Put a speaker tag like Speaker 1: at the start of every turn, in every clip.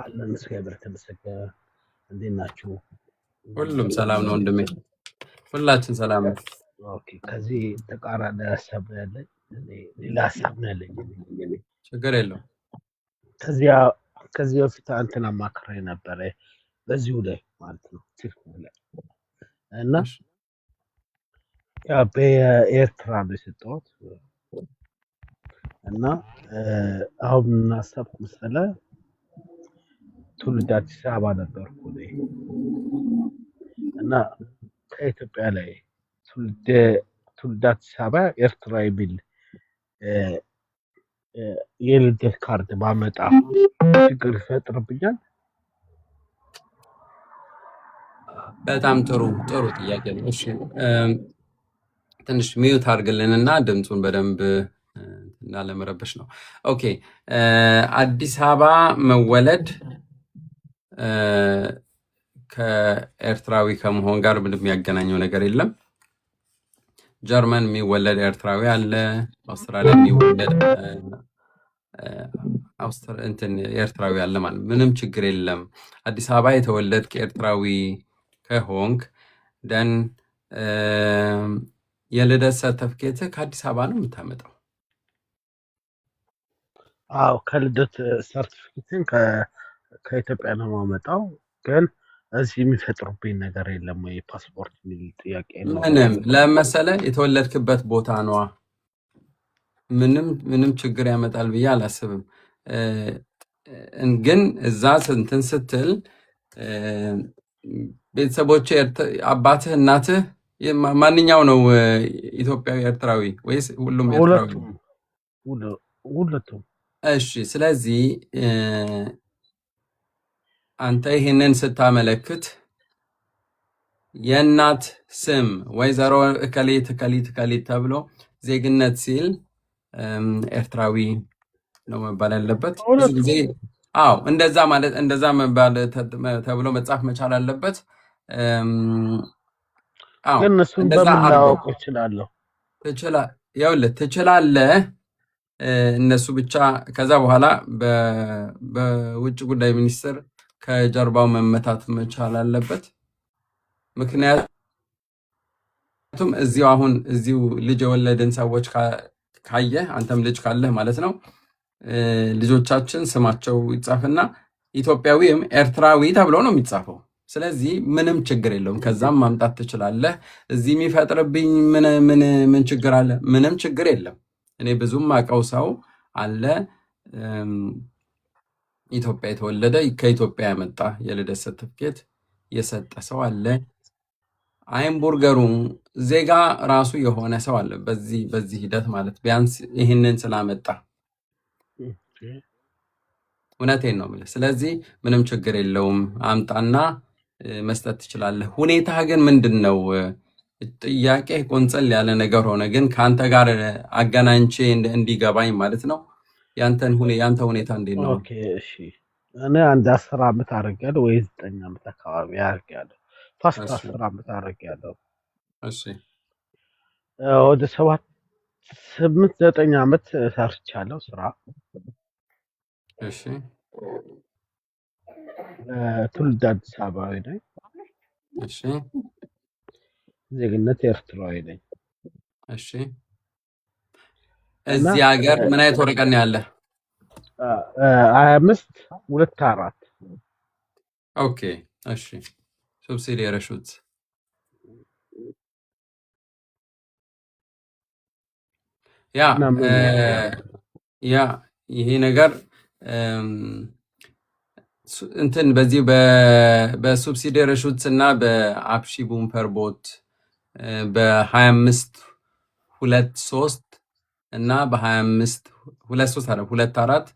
Speaker 1: አለን እግዚአብሔር የተመሰገነ። እንዴት ናችሁ?
Speaker 2: ሁሉም ሰላም ነው ወንድሜ፣ ሁላችን ሰላም ነው።
Speaker 1: ኦኬ። ከዚህ ተቃራኒ ሀሳብ ነው ያለኝ፣ ሌላ ሀሳብ ነው ያለኝ።
Speaker 2: ችግር የለውም።
Speaker 1: ከዚህ በፊት አንተን አማክሬ ነበረ በዚሁ ላይ ማለት ነው ቲክቶክ ላይ እና በኤርትራ ነው የሰጠሁት እና አሁን ምን አሰብኩ መሰለህ? ትውልድ አዲስ አበባ ነበርኩ እና ከኢትዮጵያ ላይ ትውልድ አዲስ አበባ ኤርትራ የሚል የልደት ካርድ ባመጣ ችግር ይፈጥርብኛል?
Speaker 2: በጣም ጥሩ ጥያቄ ነው። እሺ ትንሽ ሚዩት አድርግልንና ድምፁን በደንብ እንዳለመረበሽ ነው። ኦኬ አዲስ አበባ መወለድ ከኤርትራዊ ከመሆን ጋር ምንም የሚያገናኘው ነገር የለም። ጀርመን የሚወለድ ኤርትራዊ አለ፣ አውስትራሊያ የሚወለድ ኤርትራዊ አለ ማለት ምንም ችግር የለም። አዲስ አበባ የተወለድክ ኤርትራዊ ከሆንክ ደን የልደት ሰርተፍኬት ከአዲስ አበባ ነው የምታመጣው።
Speaker 1: አዎ ከልደት ሰርቲፊኬትን ከኢትዮጵያ ነው የማመጣው። ግን እዚህ የሚፈጥሩብኝ ነገር የለም ወይ? ፓስፖርት የሚል ጥያቄ ነው።
Speaker 2: ምንም ለመሰለ የተወለድክበት ቦታ ነዋ። ምንም ችግር ያመጣል ብዬ አላስብም። ግን እዛ እንትን ስትል ቤተሰቦች አባትህ እናትህ ማንኛው ነው ኢትዮጵያዊ ኤርትራዊ ወይስ ሁሉም ኤርትራዊ?
Speaker 1: ሁለቱም።
Speaker 2: እሺ ስለዚህ አንተ ይሄንን ስታመለክት የእናት ስም ወይዘሮ እከሊት እከሊት እከሊት ተብሎ ዜግነት ሲል ኤርትራዊ ነው መባል ያለበት። ብዙ ጊዜ አዎ እንደዛ መባል ተብሎ መጻፍ መቻል አለበት።
Speaker 1: ግን እሱን በምን ላውቅ እችላለሁ?
Speaker 2: ትችላለህ እነሱ ብቻ ከዛ በኋላ በውጭ ጉዳይ ሚኒስትር ከጀርባው መመታት መቻል አለበት። ምክንያቱም እዚሁ ልጅ የወለድን ሰዎች ካየህ አንተም ልጅ ካለህ ማለት ነው ልጆቻችን ስማቸው ይጻፍና ኢትዮጵያዊም ኤርትራዊ ተብሎ ነው የሚጻፈው። ስለዚህ ምንም ችግር የለውም። ከዛም ማምጣት ትችላለህ። እዚህ የሚፈጥርብኝ ምን ችግር አለ? ምንም ችግር የለም። እኔ ብዙም አውቀው ሰው አለ ኢትዮጵያ የተወለደ ከኢትዮጵያ ያመጣ የልደት ሰርተፍኬት የሰጠ ሰው አለ። አይምቡርገሩ ዜጋ ራሱ የሆነ ሰው አለ። በዚህ ሂደት ማለት ቢያንስ ይህንን ስላመጣ እውነቴን ነው የምልህ። ስለዚህ ምንም ችግር የለውም። አምጣና መስጠት ትችላለህ። ሁኔታ ግን ምንድን ነው? ጥያቄ ቆንጸል ያለ ነገር ሆነ፣ ግን ከአንተ ጋር አገናኝቼ እንዲገባኝ ማለት ነው። ያንተ ሁኔታ እንዴት ነው?
Speaker 1: ኦኬ እሺ። እኔ አንድ 10 ዓመት አድርጌያለሁ ወይ 9 ዓመት አካባቢ አድርጌያለሁ። ፋስት 10 ዓመት አድርጌያለሁ።
Speaker 2: እሺ
Speaker 1: ወደ 8-9 ዓመት ሰርቻለሁ ስራ።
Speaker 2: እሺ
Speaker 1: ትውልድ አዲስ አበባዊ ነኝ።
Speaker 2: እሺ
Speaker 1: ዜግነት ኤርትራዊ ነኝ።
Speaker 2: እሺ እዚህ ሀገር ምን አይነት ወረቀት ነው ያለ?
Speaker 1: 25-24
Speaker 2: ኦኬ እሺ ሱብሲዲ ረሹት ያ ይሄ ነገር እንትን በዚህ በሱብሲዲ ረሹት እና በአፕሺ ቡምፐር ቦት በ25-23 እና በ25-24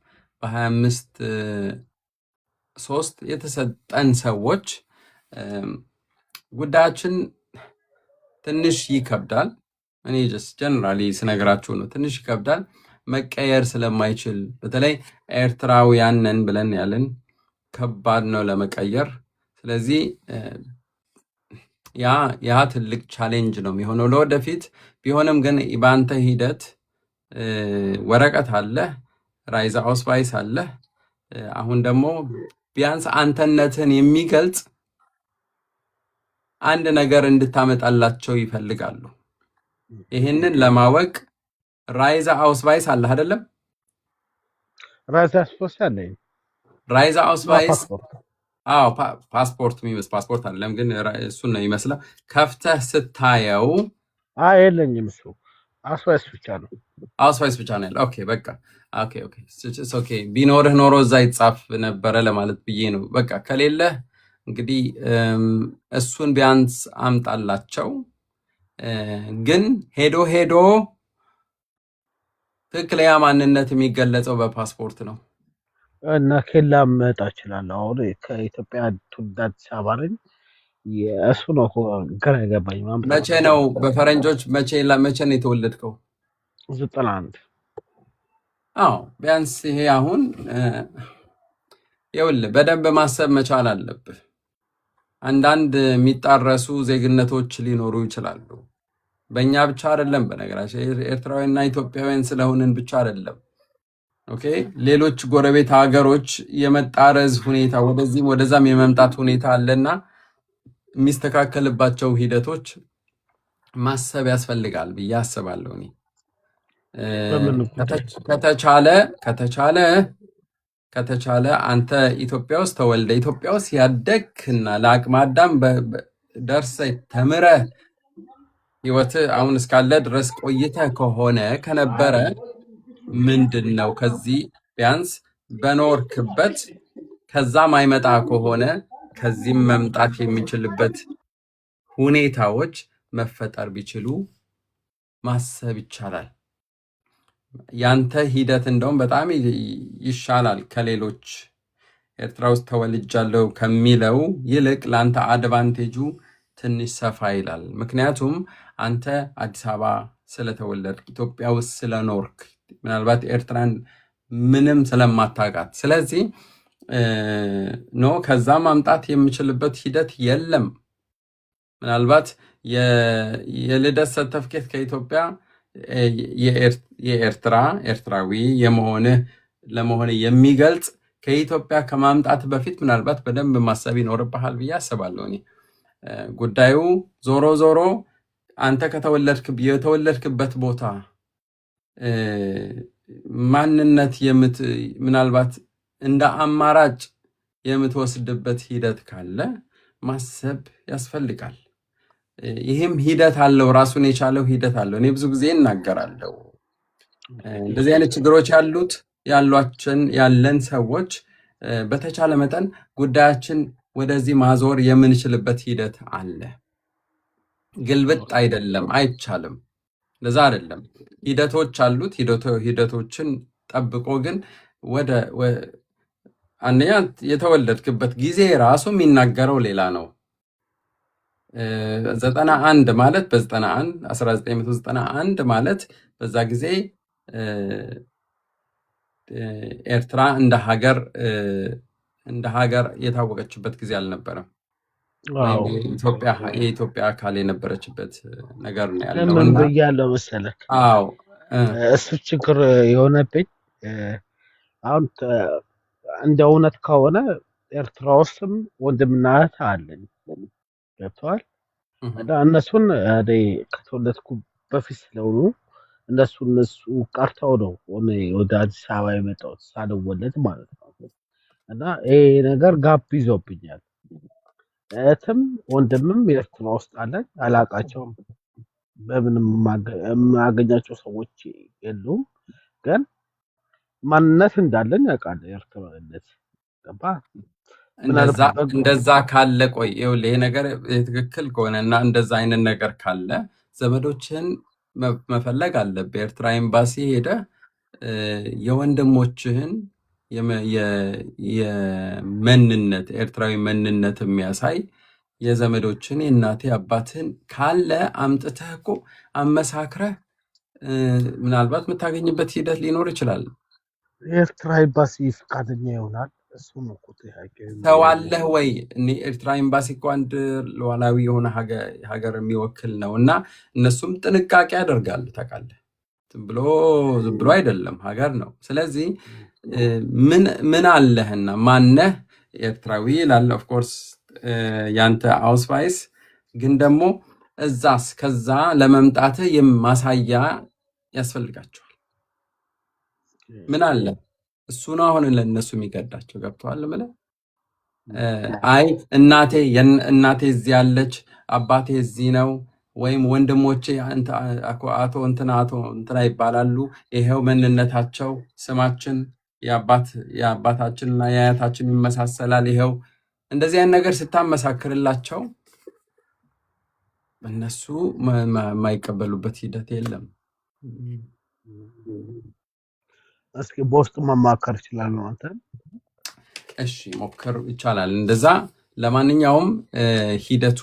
Speaker 2: በ25-3 የተሰጠን ሰዎች ጉዳያችን ትንሽ ይከብዳል። እኔ ጀነራሊ ስነግራችሁ ነው። ትንሽ ይከብዳል መቀየር ስለማይችል፣ በተለይ ኤርትራውያንን ብለን ያለን ከባድ ነው ለመቀየር። ስለዚህ ያ ትልቅ ቻሌንጅ ነው የሚሆነው ለወደፊት። ቢሆንም ግን በአንተ ሂደት ወረቀት አለ፣ ራይዛ አውስቫይስ አለ። አሁን ደግሞ ቢያንስ አንተነትን የሚገልጽ አንድ ነገር እንድታመጣላቸው ይፈልጋሉ። ይሄንን ለማወቅ ራይዛ አውስቫይስ አለ አይደለም?
Speaker 1: ራይዛ አውስቫይስ አለኝ።
Speaker 2: ራይዛ አውስቫይስ አዎ፣ ፓስፖርት የሚመስል ፓስፖርት አይደለም ግን እሱን ነው የሚመስለው። ከፍተህ ስታየው
Speaker 1: የለኝም፣ እሱ አውስቫይስ ብቻ ነው።
Speaker 2: አውስቫይስ ብቻ ነው ያለው። ኦኬ በቃ ኦኬ። ቢኖርህ ኖሮ እዛ ይጻፍ ነበረ ለማለት ብዬ ነው። በቃ ከሌለህ እንግዲህ እሱን ቢያንስ አምጣላቸው። ግን ሄዶ ትክክለኛ ማንነት የሚገለጸው በፓስፖርት ነው
Speaker 1: እና ኬላ መጣ እችላለሁ። አሁን ከኢትዮጵያ ትውልድ አዲስ አበባ ነኝ። እሱ ነው ግራ የገባኝ።
Speaker 2: መቼ ነው በፈረንጆች መቼ ነው የተወለድከው?
Speaker 1: 91
Speaker 2: አዎ ቢያንስ ይሄ አሁን ይኸውልህ በደንብ ማሰብ መቻል አለብህ። አንዳንድ የሚጣረሱ ዜግነቶች ሊኖሩ ይችላሉ። በእኛ ብቻ አይደለም፣ በነገራችን ኤርትራውያንና ኢትዮጵያውያን ስለሆንን ብቻ አይደለም። ኦኬ ሌሎች ጎረቤት ሀገሮች የመጣረዝ ሁኔታ ወደዚህም ወደዛም የመምጣት ሁኔታ አለና የሚስተካከልባቸው ሂደቶች ማሰብ ያስፈልጋል ብዬ አስባለሁ። እኔ ከተቻለ አንተ ኢትዮጵያ ውስጥ ተወልደ ኢትዮጵያ ውስጥ ያደግክና ለአቅመ አዳም ደርሰህ ተምረህ ህይወትህ አሁን እስካለ ድረስ ቆይተህ ከነበረ ምንድን ነው ከዚህ ቢያንስ በኖርክበት ከዛ ማይመጣ ከሆነ ከዚህም መምጣት የሚችልበት ሁኔታዎች መፈጠር ቢችሉ ማሰብ ይቻላል። ያንተ ሂደት እንደውም በጣም ይሻላል ከሌሎች ኤርትራ ውስጥ ተወልጃለሁ ከሚለው ይልቅ ለአንተ አድቫንቴጁ ትንሽ ሰፋ ይላል። ምክንያቱም አንተ አዲስ አበባ ስለተወለድክ ኢትዮጵያ ውስጥ ስለኖርክ ምናልባት ኤርትራን ምንም ስለማታውቃት ስለዚህ ከዛ ማምጣት የምችልበት ሂደት የለም። ምናልባት የልደት ሰርተፍኬት ከኢትዮጵያ ኤርትራዊ ለመሆን የሚገልጽ ከኢትዮጵያ ከማምጣት በፊት ምናልባት በደንብ ማሰብ ይኖርብሃል ብዬ አስባለሁ። እኔ ጉዳዩ ዞሮ አንተ የተወለድክበት ቦታ ማንነት ምናልባት እንደ አማራጭ የምትወስድበት ሂደት ካለ ማሰብ ያስፈልጋል። ይህም ሂደት አለው፣ ራሱን የቻለው ሂደት አለው። እኔ ብዙ ጊዜ እናገራለሁ እንደዚህ አይነት ችግሮች ያለን ሰዎች በተቻለ መጠን ጉዳያችን ወደዚህ ማዞር የምንችልበት ሂደት አለ። ግልብጥ አይደለም፣ አይቻልም። ለዛ አይደለም ሂደቶች አሉት። ሂደቶችን ጠብቆ ግን አንደኛ የተወለድክበት ጊዜ ራሱ የሚናገረው ሌላ ነው። 91 ማለት በ1991 ማለት በዛ ጊዜ ኤርትራ እንደ ሀገር የታወቀችበት ጊዜ አልነበረም። የኢትዮጵያ አካል የነበረችበት ነገር ነው ያለው።
Speaker 1: ምን ብያለሁ መሰለህ? እሱ ችግር የሆነብኝ አሁን እንደ እውነት ከሆነ ኤርትራ ውስጥም ወንድምና እህት አለኝ። ገብተዋል እና እነሱን ከተወለድኩ በፊት ስለሆኑ እነሱ ቀርተው ነው ወደ አዲስ አበባ የመጣሁት ሳልወለድ ማለት ነው። እና ይሄ ነገር ጋብ ይዞብኛል። እህትም ወንድምም ኤርትራ ውስጥ አለኝ፣ አላውቃቸውም። በምንም የማገኛቸው ሰዎች የሉም፣ ግን ማንነት እንዳለን ያውቃል። ኤርትራዊነት ገባ።
Speaker 2: እንደዛ ካለ ቆይ ይኸውልህ፣ ይሄ ነገር ትክክል ከሆነ እና እንደዛ አይነት ነገር ካለ ዘመዶችን መፈለግ አለብህ። ኤርትራ ኤምባሲ ሄደህ የወንድሞችህን የመንነት ኤርትራዊ መንነት የሚያሳይ የዘመዶችን የእናቴ አባትህን ካለ አምጥተህ እኮ አመሳክረህ ምናልባት የምታገኝበት ሂደት ሊኖር ይችላል።
Speaker 1: የኤርትራ ኤምባሲ ፈቃደኛ ይሆናል? እሱም እኮ ጥያቄ
Speaker 2: ሰው አለህ ወይ? ኤርትራ ኤምባሲ እኮ አንድ ሉዓላዊ የሆነ ሀገር የሚወክል ነው እና እነሱም ጥንቃቄ ያደርጋሉ። ታውቃለህ፣ ዝም ብሎ አይደለም፣ ሀገር ነው። ስለዚህ ምን አለህና ማነህ ኤርትራዊ ይላል። ኦፍ ኮርስ ያንተ አውስቫይስ ግን ደግሞ እዛስ ከዛ ለመምጣት ማሳያ ያስፈልጋቸዋል። ምን አለ እሱ ነው አሁን ለእነሱ የሚገዳቸው። ገብተዋል ምለ አይ እናቴ እዚህ ያለች አባቴ እዚህ ነው ወይም ወንድሞቼ አቶ እንትና ይባላሉ፣ ይሄው መንነታቸው ስማችን የአባታችንና የአያታችን ይመሳሰላል፣ ይሄው እንደዚህ አይነት ነገር ስታመሳክርላቸው እነሱ የማይቀበሉበት ሂደት የለም።
Speaker 1: እስኪ በውስጥ መማከር ይችላል ነው አንተ?
Speaker 2: እሺ ሞክር ይቻላል እንደዛ። ለማንኛውም ሂደቱ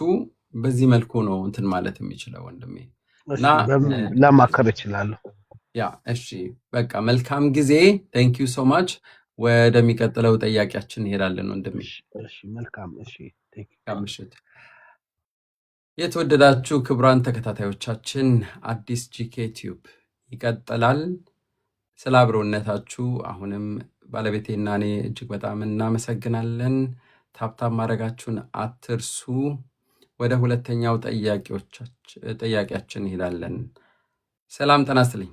Speaker 2: በዚህ መልኩ ነው እንትን ማለት የሚችለው ወንድሜ እና
Speaker 1: ለማከር ይችላል።
Speaker 2: ያ እሺ በቃ መልካም ጊዜ። ቴንክ ዩ ሶ ማች። ወደሚቀጥለው ጥያቄያችን እንሄዳለን ወንድሜ።
Speaker 1: እሺ መልካም። እሺ
Speaker 2: ምሽት። የተወደዳችሁ ክቡራን ተከታታዮቻችን አዲስ ጂኬ ቲዩብ ይቀጥላል። ስለ አብሮነታችሁ አሁንም ባለቤቴና እኔ እጅግ በጣም እናመሰግናለን። ታፕታፕ ማድረጋችሁን አትርሱ። ወደ ሁለተኛው ጥያቄያችን እንሄዳለን። ሰላም ጤና ይስጥልኝ።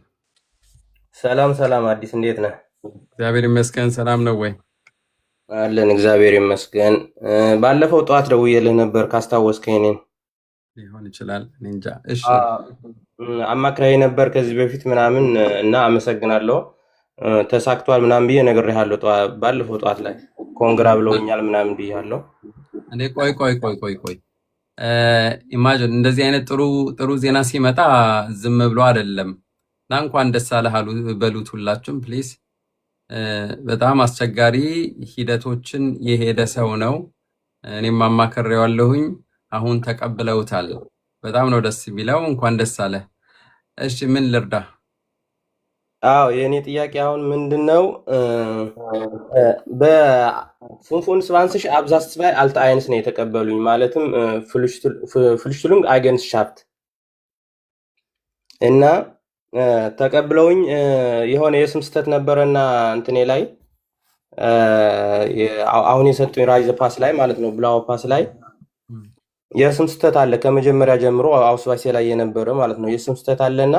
Speaker 3: ሰላም አዲስ እንዴት ነህ?
Speaker 2: እግዚአብሔር ይመስገን። ሰላም ነው ወይ?
Speaker 3: አለን እግዚአብሔር ይመስገን። ባለፈው ጠዋት ደውዬልህ ነበር ካስታወስከኝ እኔን
Speaker 2: ሊሆን ይችላል እንጃ። እሺ
Speaker 3: አማክራይ ነበር ከዚህ በፊት ምናምን እና አመሰግናለሁ ተሳክቷል ምናምን ብዬ ነግሬሃለሁ። ባለፈው ጠዋት ላይ ኮንግራ ብለውኛል ምናምን ብያለሁ።
Speaker 2: እንዴ ቆይ ኢማጂን እንደዚህ አይነት ጥሩ ዜና ሲመጣ ዝም ብሎ አይደለም እና እንኳን ደስ አለህ አሉ በሉት ሁላችሁም ፕሊዝ። በጣም አስቸጋሪ ሂደቶችን የሄደ ሰው ነው። እኔም አማክሬዋለሁኝ። አሁን ተቀብለውታል። በጣም ነው ደስ የሚለው። እንኳን ደስ አለህ። እሺ ምን ልርዳ?
Speaker 3: አዎ የኔ ጥያቄ አሁን ምንድነው በፉንፉን ስቫንስሽ አብዛስ zwei alte eins ነው የተቀበሉኝ። ማለትም ፍልሽቱሉንግ አይገንስሻፍት እና ተቀብለውኝ የሆነ የስም ስተት ነበረና እንትኔ ላይ አሁን የሰጡኝ ራይዝ ፓስ ላይ ማለት ነው ብላው ፓስ ላይ የስም ስተት አለ። ከመጀመሪያ ጀምሮ አውስቫይስ ላይ የነበረ ማለት ነው የስም ስተት አለና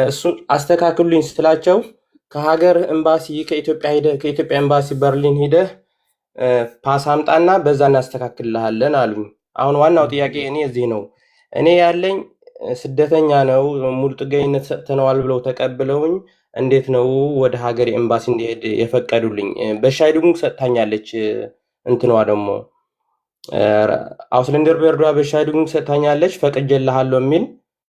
Speaker 3: እሱን አስተካክሉኝ ስላቸው ከሀገር ኤምባሲ ከኢትዮጵያ ኤምባሲ በርሊን ሄደህ ፓስ አምጣና በዛ እናስተካክልልሃለን አሉኝ። አሁን ዋናው ጥያቄ እኔ እዚህ ነው። እኔ ያለኝ ስደተኛ ነው፣ ሙሉ ጥገኝነት ሰጥተነዋል ብለው ተቀብለውኝ እንዴት ነው ወደ ሀገር ኤምባሲ እንዲሄድ የፈቀዱልኝ? በሻይዱም ሰጥታኛለች እንትኗ ደግሞ አውስለንደር በርዷ በሻይዱም ሰጥታኛለች ፈቅጄልሃለሁ የሚል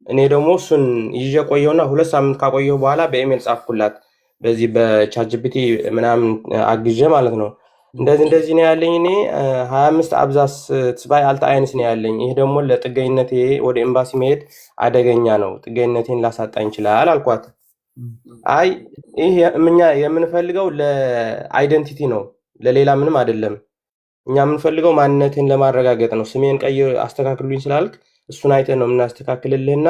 Speaker 3: እኔ ደግሞ እሱን ይዤ ቆየውና 2 ሳምንት ካቆየው በኋላ በኢሜል ጻፍኩላት በዚህ በቻትጂፒቲ ምናምን አግዤ ማለት ነው። እንደዚህ ነው ያለኝ እኔ 25 አብዛስ zwei alte eins ነው ያለኝ። ይሄ ደግሞ ለጥገኝነቴ ወደ ኤምባሲ መሄድ አደገኛ ነው፣ ጥገኝነቴን ላሳጣኝ ይችላል አልኳት። አይ ይሄ እኛ የምንፈልገው ለአይደንቲቲ ነው ለሌላ ምንም አይደለም። እኛ የምንፈልገው ማንነቴን ለማረጋገጥ ነው። ስሜን ቀይር አስተካክሉኝ ስላልክ እሱን አይተን ነው የምናስተካክልልህና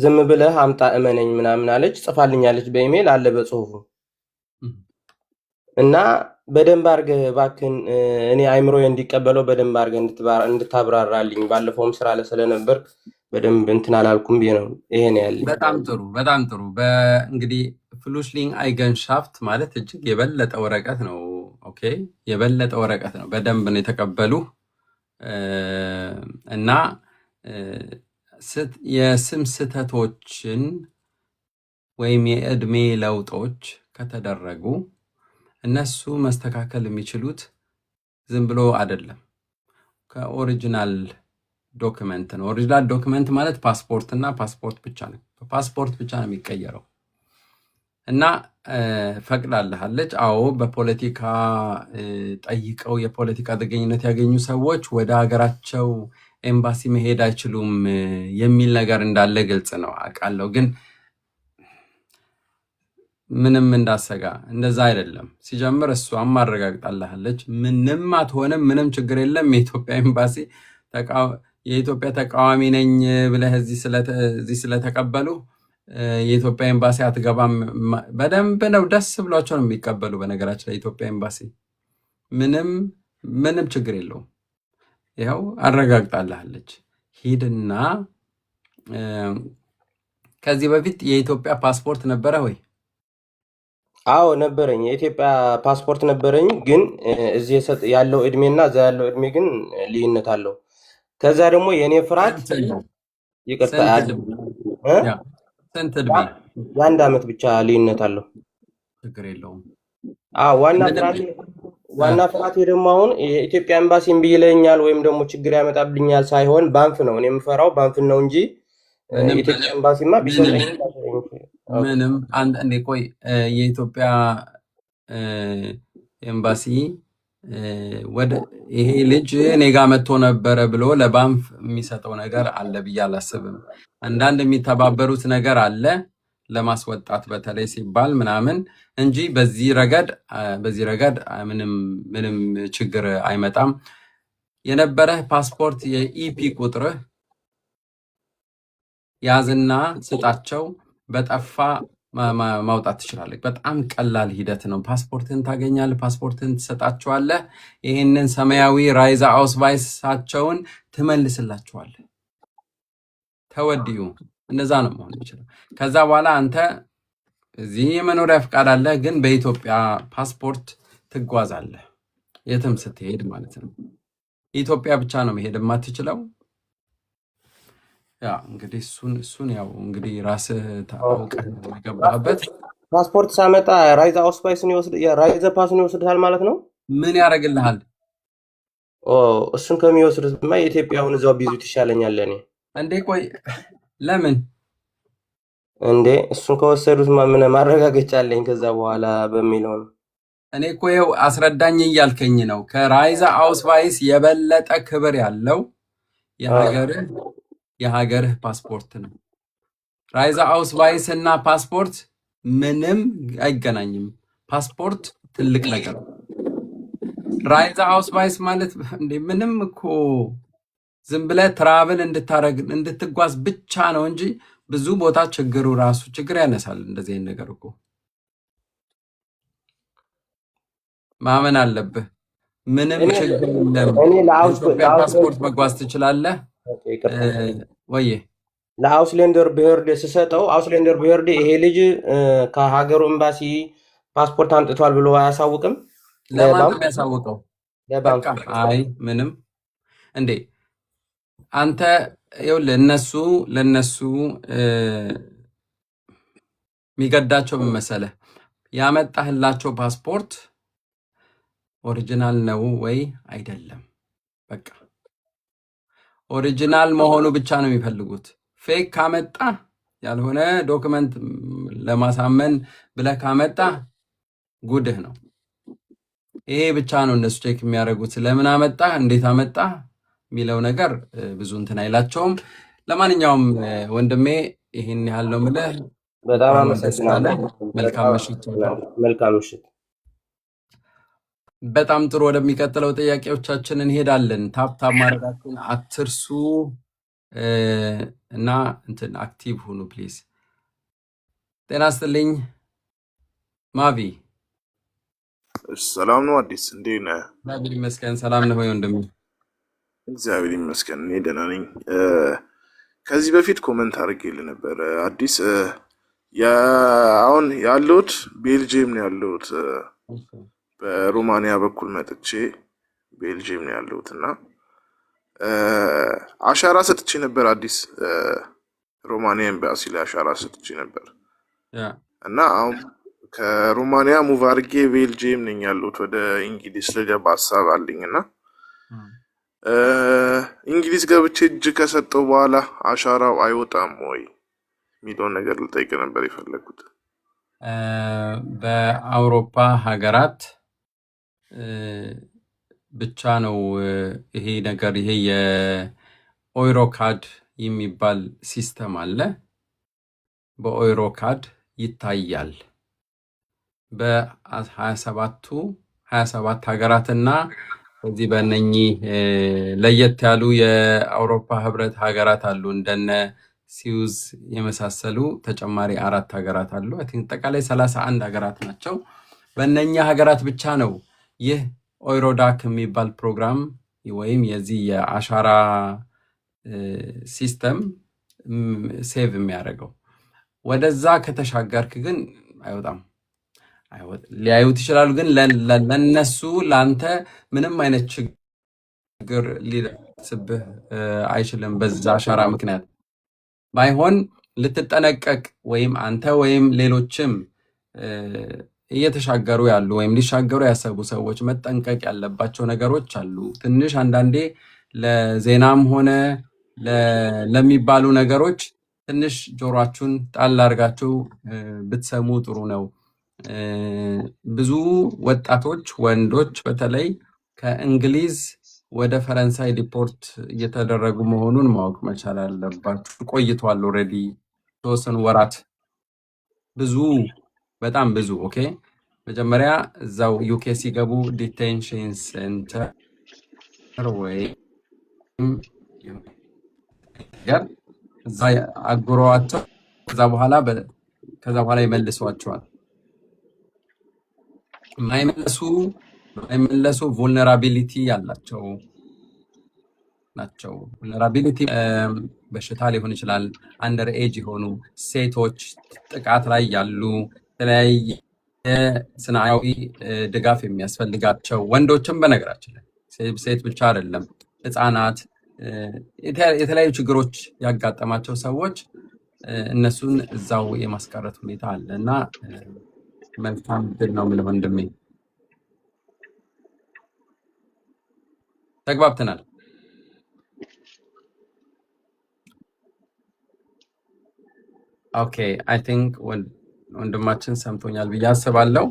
Speaker 3: ዝም ብለህ አምጣ እመነኝ ምናምን አለች። ጽፋልኛለች በኢሜል አለ በጽሁፉ እና በደንብ አድርገህ እባክህን እኔ አይምሮዬ እንዲቀበለው በደንብ አድርገህ እንድታብራራልኝ። ባለፈውም ስራ ስለነበር በደንብ እንትን አላልኩም ብዬ ነው። ይሄ ነው ያለኝ።
Speaker 2: በጣም ጥሩ። በእንግዲህ ፍሉሽሊንግ አይገንሻፍት ማለት እጅግ የበለጠ ወረቀት ነው። ኦኬ የበለጠ ወረቀት ነው። በደንብ ነው የተቀበሉ እና የስም ስህተቶችን ወይም የእድሜ ለውጦች ከተደረጉ እነሱ መስተካከል የሚችሉት ዝም ብሎ አይደለም፣ ከኦሪጂናል ዶክመንት ነው። ኦሪጂናል ዶክመንት ማለት ፓስፖርት እና ፓስፖርት ብቻ ነው። ፓስፖርት ብቻ ነው የሚቀየረው እና ፈቅዳለች። አዎ በፖለቲካ ጠይቀው የፖለቲካ ጥገኝነት ያገኙ ሰዎች ወደ ሀገራቸው ኤምባሲ መሄድ አይችሉም የሚል ነገር እንዳለ ግልጽ ነው አውቃለሁ። ግን ምንም እንዳሰጋ እንደዛ አይደለም። ሲጀምር እሷም አረጋግጣለች ምንም አትሆንም፣ ምንም ችግር የለም። የኢትዮጵያ ኤምባሲ የኢትዮጵያ ተቃዋሚ ነኝ ብለህ እዚህ ስለተቀበሉ የኢትዮጵያ ኤምባሲ አትገባም። በደንብ ነው ደስ ብሏቸው ነው የሚቀበሉ። በነገራችን ላይ የኢትዮጵያ ኤምባሲ ምንም ችግር የለውም። ይኸው አረጋግጣለች። ሂድና ከዚህ በፊት የኢትዮጵያ ፓስፖርት ነበረ ወይ?
Speaker 3: አዎ ነበረኝ። የኢትዮጵያ ፓስፖርት ነበረኝ፣ ግን እዚህ ያለው እድሜና እዛ ያለው እድሜ ግን ልዩነት አለው። ከዛ ደግሞ የእኔ ፍርሃት ይቅርታ፣
Speaker 2: ስንት እድሜ?
Speaker 3: የአንድ ዓመት ብቻ ልዩነት አለው።
Speaker 2: ችግር የለውም።
Speaker 3: ዋና ፍርሃቴ ደግሞ አሁን የኢትዮጵያ ኤምባሲ እምቢ ይለኛል ወይም ደግሞ ችግር ያመጣብኛል ሳይሆን ባንፍ ነው። እኔ የምፈራው ባንፍን ነው እንጂ ኢትዮጵያ ኤምባሲማ ቢሰጠኝ
Speaker 2: ምንም አንድ ቆይ የኢትዮጵያ ኤምባሲ ወደ ይሄ ልጅ እኔ ጋ መጥቶ ነበረ ብሎ ለባንፍ የሚሰጠው ነገር አለ ብዬ አላስብም። አንዳንድ የሚተባበሩት ነገር አለ ለማስወጣት በተለይ ሲባል ምናምን እንጂ በዚህ ረገድ ምንም ችግር አይመጣም። የነበረህ ፓስፖርት የኢፒ ቁጥርህ ያዝና ስጣቸው። በጠፋ ማውጣት ትችላለህ። በጣም ቀላል ሂደት ነው። ፓስፖርትን ታገኛለህ፣ ፓስፖርትን ትሰጣቸዋለህ። ይህንን ሰማያዊ ራይዛ አውስቫይሳቸውን ትመልስላቸዋለህ። ተወዲዩ እንደዛ ነው መሆን የሚችለው። ከዛ በኋላ አንተ እዚህ የመኖሪያ ፍቃድ አለ፣ ግን በኢትዮጵያ ፓስፖርት ትጓዛለህ የትም ስትሄድ ማለት ነው። ኢትዮጵያ ብቻ ነው መሄድ የማትችለው። ያ እንግዲህ እሱን ያው እንግዲህ ራስህ ታውቀህ የገባህበት።
Speaker 3: ፓስፖርት ሳመጣ ራይዛ አውስቫይስን ራይዛ ፓስን ይወስድሃል ማለት ነው።
Speaker 2: ምን ያደርግልሃል?
Speaker 3: እሱን ከሚወስድማ የኢትዮጵያውን እዛው ቢዙት ይሻለኛል ለኔ።
Speaker 2: እንዴ ቆይ ለምን
Speaker 3: እንዴ? እሱን ከወሰዱት ምን ማረጋገጫ አለኝ ከዛ በኋላ በሚለው ነው።
Speaker 2: እኔ እኮ ይኸው አስረዳኝ እያልከኝ ነው። ከራይዛ አውስቫይስ የበለጠ ክብር ያለው የሀገርህ ፓስፖርት ነው። ራይዛ አውስቫይስ እና ፓስፖርት ምንም አይገናኝም። ፓስፖርት ትልቅ ነገር ነው። ራይዛ አውስቫይስ ማለት እንዴ ምንም እኮ ዝም ብለህ ትራቭል እንድትጓዝ ብቻ ነው እንጂ ብዙ ቦታ ችግር ያነሳል። እንደዚህ አይነት ነገር እኮ ማመን አለብህ። ምንም ችግር የለም። ኢትዮጵያ ፓስፖርት መጓዝ ትችላለህ። ወይ
Speaker 3: ለአውስሌንደር ብሄርዴ ስሰጠው አውስሌንደር ብሄርዴ ይሄ ልጅ ከሀገሩ ኤምባሲ ፓስፖርት አንጥቷል ብሎ አያሳውቅም?
Speaker 2: ለማን ያሳውቀው? አይ ምንም እንዴ አንተ ይኸውልህ ለነሱ የሚገዳቸው ምን መሰለህ? ያመጣህላቸው ፓስፖርት ኦሪጂናል ነው ወይ አይደለም። በቃ ኦሪጂናል መሆኑ ብቻ ነው የሚፈልጉት። ፌክ ካመጣ ያልሆነ ዶክመንት ለማሳመን ብለህ ካመጣ ጉድህ ነው። ይሄ ብቻ ነው እነሱ ቼክ የሚያደርጉት። ለምን አመጣ እንዴት አመጣ የሚለው ነገር ብዙ እንትን አይላቸውም። ለማንኛውም ወንድሜ ይሄን ያህል ነው የምልህ።
Speaker 3: በጣም አመሰግናለሁ።
Speaker 2: መልካም ምሽት።
Speaker 3: መልካም ምሽት።
Speaker 2: በጣም ጥሩ። ወደሚቀጥለው ጥያቄዎቻችን እንሄዳለን። ታፕታፕ ማድረጋችሁን አትርሱ እና እንትን አክቲቭ ሁኑ ፕሊዝ። ጤና ይስጥልኝ ማቪ።
Speaker 4: ሰላም ነው አዲስ፣ እንዴት ነህ?
Speaker 2: እግዚአብሔር ይመስገን። ሰላም ነህ ወይ ወንድሜ?
Speaker 4: እግዚአብሔር ይመስገን እኔ ደህና ነኝ። ከዚህ በፊት ኮመንት አድርጌልህ ነበር አዲስ። አሁን ያለሁት ቤልጅየም ነው ያለሁት። በሮማንያ በኩል መጥቼ ቤልጅየም ነው ያለሁት እና አሻራ ሰጥቼ ነበር አዲስ። ሮማንያ ኤምባሲ ላይ አሻራ ሰጥቼ ነበር እና አሁን ከሮማንያ ሙቭ አድርጌ ቤልጅየም ነኝ ያለሁት። ወደ እንግሊዝ ልገባ ሀሳብ አለኝ እና እንግሊዝ ገብቼ እጅ ከሰጠው በኋላ አሻራው አይወጣም ወይ የሚለውን ነገር ልጠይቅ ነበር የፈለግኩት።
Speaker 2: በአውሮፓ ሀገራት ብቻ ነው ይሄ ነገር። ይሄ የኦይሮካድ የሚባል ሲስተም አለ። በኦይሮካድ ይታያል በ27 ሀገራትና በዚህ በእነኚህ ለየት ያሉ የአውሮፓ ህብረት ሀገራት አሉ። እንደነ ሲውዝ የመሳሰሉ ተጨማሪ 4 ሀገራት አሉ። አይ ቲንክ አጠቃላይ 31 ሀገራት ናቸው። በእነኛ ሀገራት ብቻ ነው ይህ ኦይሮዳክ የሚባል ፕሮግራም ወይም የዚህ የአሻራ ሲስተም ሴቭ የሚያደርገው። ወደዛ ከተሻገርክ ግን አይወጣም። ሊያዩት ይችላሉ፣ ግን ለነሱ ለአንተ ምንም አይነት ችግር ሊደርስብህ አይችልም። በዛ አሻራ ምክንያት ባይሆን ልትጠነቀቅ ወይም አንተ ወይም ሌሎችም እየተሻገሩ ያሉ ወይም ሊሻገሩ ያሰቡ ሰዎች መጠንቀቅ ያለባቸው ነገሮች አሉ። ትንሽ አንዳንዴ ለዜናም ሆነ ለሚባሉ ነገሮች ትንሽ ጆሮአችሁን ጣል አድርጋችሁ ብትሰሙ ጥሩ ነው። ብዙ ወጣቶች ወንዶች በተለይ ከእንግሊዝ ወደ ፈረንሳይ ዲፖርት እየተደረጉ መሆኑን ማወቅ መቻል አለባችሁ። ቆይቷል ኦልሬዲ ተወሰኑ ወራት፣ ብዙ በጣም ብዙ። ኦኬ መጀመሪያ እዛው ዩኬ ሲገቡ ዲቴንሽን ሴንተር ወይም እዛ አጉረዋቸው ከዛ በኋላ ይመልሷቸዋል። የማይመለሱ ቮልነራቢሊቲ ያላቸው ናቸው። ቮልነራቢሊቲ በሽታ ሊሆን ይችላል። አንደር ኤጅ የሆኑ ሴቶች፣ ጥቃት ላይ ያሉ፣ የተለያየ ስናዊ ድጋፍ የሚያስፈልጋቸው ወንዶችም፣ በነገራችን ላይ ሴት ብቻ አይደለም፣ ህፃናት፣ የተለያዩ ችግሮች ያጋጠማቸው ሰዎች እነሱን እዛው የማስቀረት ሁኔታ አለ እና መልካም ድል ነው የምልህ ወንድሜ። ተግባብተናል? ኦኬ አይ ቲንክ ወንድማችን ሰምቶኛል ብዬ አስባለሁ።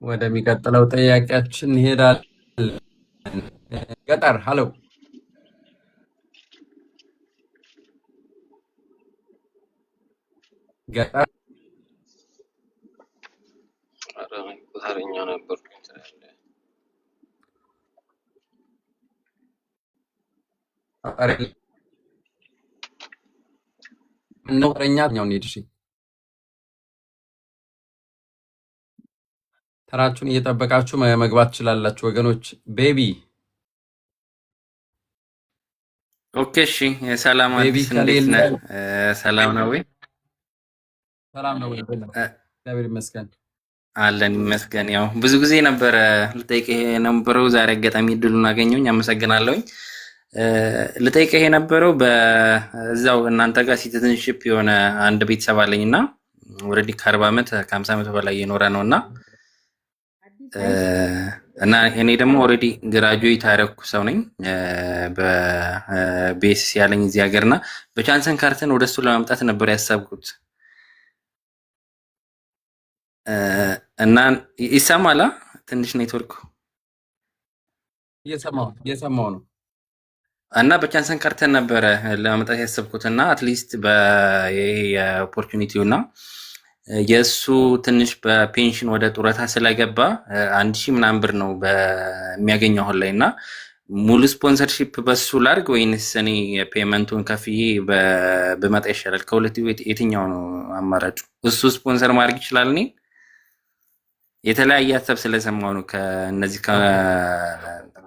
Speaker 2: ወደሚቀጥለው ጥያቄያችን እንሄዳለን። ገጠር ሃሎ ገጠር
Speaker 5: ተረኛ ነበር
Speaker 2: ተራችሁን እየጠበቃችሁ መግባት ትችላላችሁ ወገኖች። ቤቢ
Speaker 5: ኦኬ እሺ። ሰላም አዲስ፣ እንዴት ነህ? ሰላም ነው ወይ?
Speaker 2: ሰላም ነው ወይ? እግዚአብሔር ይመስገን
Speaker 5: አለን ይመስገን። ያው ብዙ ጊዜ ነበረ ልጠይቅህ የነበረው፣ ዛሬ አጋጣሚ እድሉን አገኘሁኝ። አመሰግናለሁኝ። ልጠይቅህ የነበረው በዛው እናንተ ጋር ሲቲዝንሺፕ የሆነ አንድ ቤተሰብ አለኝና ኦልሬዲ ከ40 ዓመት ከ50 ዓመት በላይ የኖረ ነውና እና እኔ ደግሞ ኦልሬዲ ግራጁዌት ያደረኩ ሰው ነኝ በቤሲስ ያለኝ እዚህ ሀገርና በቻንሰን ካርተን ወደሱ ለማምጣት ነበር ያሰብኩት። እና ይሰማላ? ትንሽ ኔትወርክ
Speaker 2: እየሰማው ነው።
Speaker 5: እና በቻንሰን ካርተን ነበረ ለማምጣት ያሰብኩት እና አትሊስት የኦፖርቹኒቲው እና የእሱ ትንሽ በፔንሽን ወደ ጡረታ ስለገባ 1000 ምናምን ብር ነው የሚያገኘው አሁን ላይ። እና ሙሉ ስፖንሰርሺፕ በሱ ላድርግ ወይንስ እኔ ፔመንቱን ከፍዬ በመጣ ይሻላል? ከሁለቱ የትኛው ነው አማራጩ? እሱ ስፖንሰር ማድረግ ይችላል? እኔ የተለያየ ሀሳብ ስለሰማሁ ነው ከነዚህ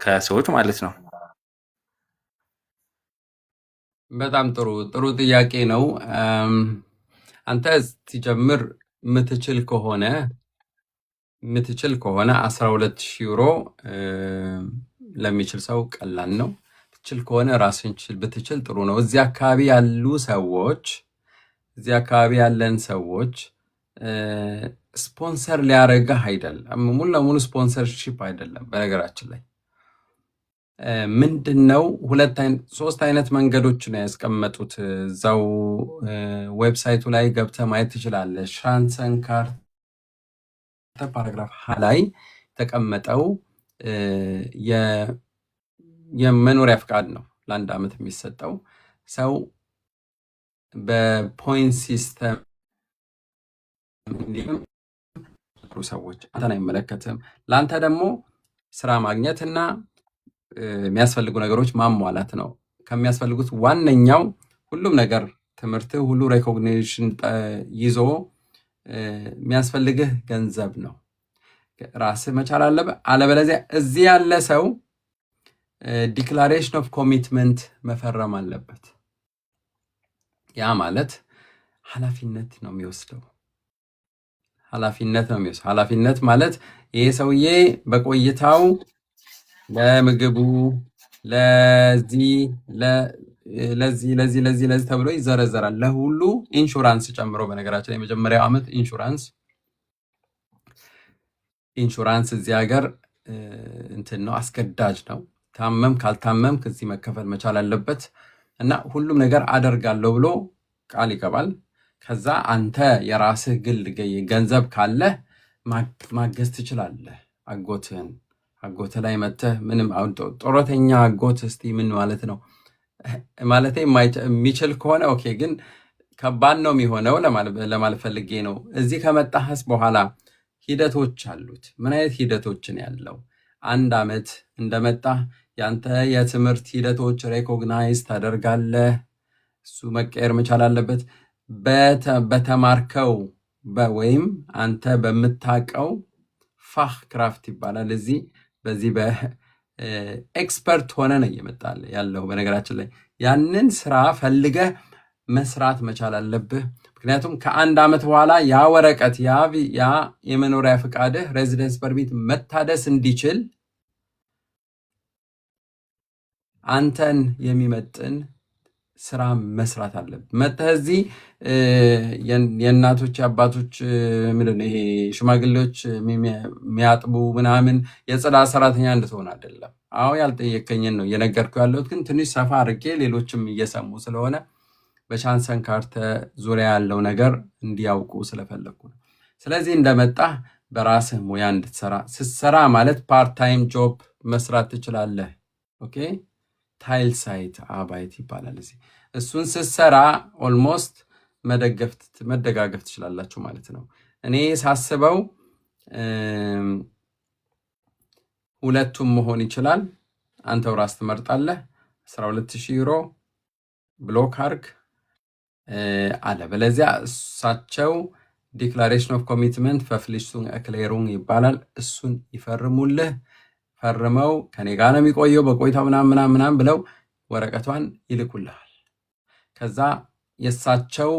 Speaker 5: ከሰዎች ማለት ነው።
Speaker 2: በጣም ጥሩ ጥያቄ ነው። አንተ ሲጀምር ምትችል ከሆነ 12000 ዩሮ ለሚችል ሰው ቀላል ነው። ትችል ከሆነ ራስን ብትችል ጥሩ ነው። እዚህ አካባቢ ያለን ሰዎች ስፖንሰር ሊያረጋህ አይደለም፣ ሙሉ ለሙሉ ስፖንሰርሺፕ አይደለም። በነገራችን ላይ ምንድነው 3 አይነት መንገዶች ነው ያስቀመጡት። እዛው ዌብሳይቱ ላይ ገብተህ ማየት ትችላለህ። ቻንሰን ካርተን ፓራግራፍ ላይ የተቀመጠው የመኖሪያ ፍቃድ ነው። ለ1 ዓመት የሚሰጠው ሰው በፖይንት ሲስተም ሰዎች አንተን አይመለከትም። ለአንተ ደግሞ ስራ ማግኘትና የሚያስፈልጉ ነገሮች ማሟላት ነው። ከሚያስፈልጉት ዋነኛው ሁሉም ነገር ትምህርት ሁሉ ሬኮግኒሽን ይዞ የሚያስፈልግህ ገንዘብ ነው። ራስህ መቻል አለብህ። አለበለዚያ እዚህ ያለ ሰው ዲክላሬሽን ኦፍ ኮሚትመንት መፈረም አለበት። ያ ማለት ኃላፊነት ነው የሚወስደው። ኃላፊነት ማለት ይሄ ሰውዬ በቆይታው ለምግቡ ለዚህ ተብሎ ይዘረዘራል። ለሁሉ ኢንሹራንስ ጨምሮ በነገራችን ላይ የመጀመሪያው ዓመት ኢንሹራንስ እዚህ ሀገር እንትን ነው፣ አስገዳጅ ነው። ካልታመም ከዚህ መከፈል መቻል አለበት እና ሁሉም ነገር አደርጋለሁ ብሎ ቃል ይገባል። ከዛ አንተ የራስህ ግል ገንዘብ ካለ ማገዝ ትችላለህ። አጎትህ ላይ መተህ ምንም ጡረተኛ አጎት እስቲ ምን ማለት ነው ማለት የሚችል ከሆነ ኦኬ፣ ግን ከባድ ነው የሚሆነው ለማለት ፈልጌ ነው። እዚህ ከመጣህስ በኋላ ሂደቶች አሉት። ምን አይነት ሂደቶችን ያለው? አንድ ዓመት እንደመጣህ ያንተ የትምህርት ሂደቶች ሬኮግናይዝ ታደርጋለህ። እሱ መቀየር መቻል አለበት። በተማርከው ወይም አንተ በምታቀው ፋህ ክራፍት ይባላል። በዚህ በኤክስፐርት ሆነ ነው እየመጣል ያለው። በነገራችን ላይ ያንን ስራ ፈልገህ መስራት መቻል አለብህ። ምክንያቱም ከአንድ ዓመት በኋላ ያ ወረቀት ያ የመኖሪያ ፈቃድህ ሬዚደንስ ፐርሚት መታደስ እንዲችል አንተን የሚመጥን ስራ መስራት አለብህ። መተህ እዚህ የእናቶች የአባቶች ምንድን ይሄ ሽማግሌዎች የሚያጥቡ ምናምን የጽዳት ሰራተኛ እንድትሆን አይደለም። አዎ ያልጠየከኝን ነው እየነገርኩ ያለሁት፣ ግን ትንሽ ሰፋ አድርጌ ሌሎችም እየሰሙ ስለሆነ በቻንሰን ካርተ ዙሪያ ያለው ነገር እንዲያውቁ ስለፈለግኩ ነው። ስለዚህ እንደመጣህ በራስህ ሙያ እንድትሰራ ስትሰራ ማለት ፓርት ታይም ጆብ መስራት ትችላለህ። ኦኬ፣ ታይል ሳይት አባይት ይባላል እዚህ። እሱን ስትሰራ ኦልሞስት መደጋገፍ ትችላላችሁ ማለት ነው። እኔ ሳስበው ሁለቱም መሆን ይችላል። አንተው ራስ ትመርጣለህ። 12,000 ዩሮ ብሎክ አርግ አለበለዚያ እሳቸው ዲክላሬሽን ኦፍ ኮሚትመንት ፈፍሊሽቱን ኤክሌሩንግ ይባላል። እሱን ይፈርሙልህ። ፈርመው ከኔ ጋር ነው የሚቆየው በቆይታው ምናምን ብለው ወረቀቷን ይልኩልሃል። ከዛ የእሳቸው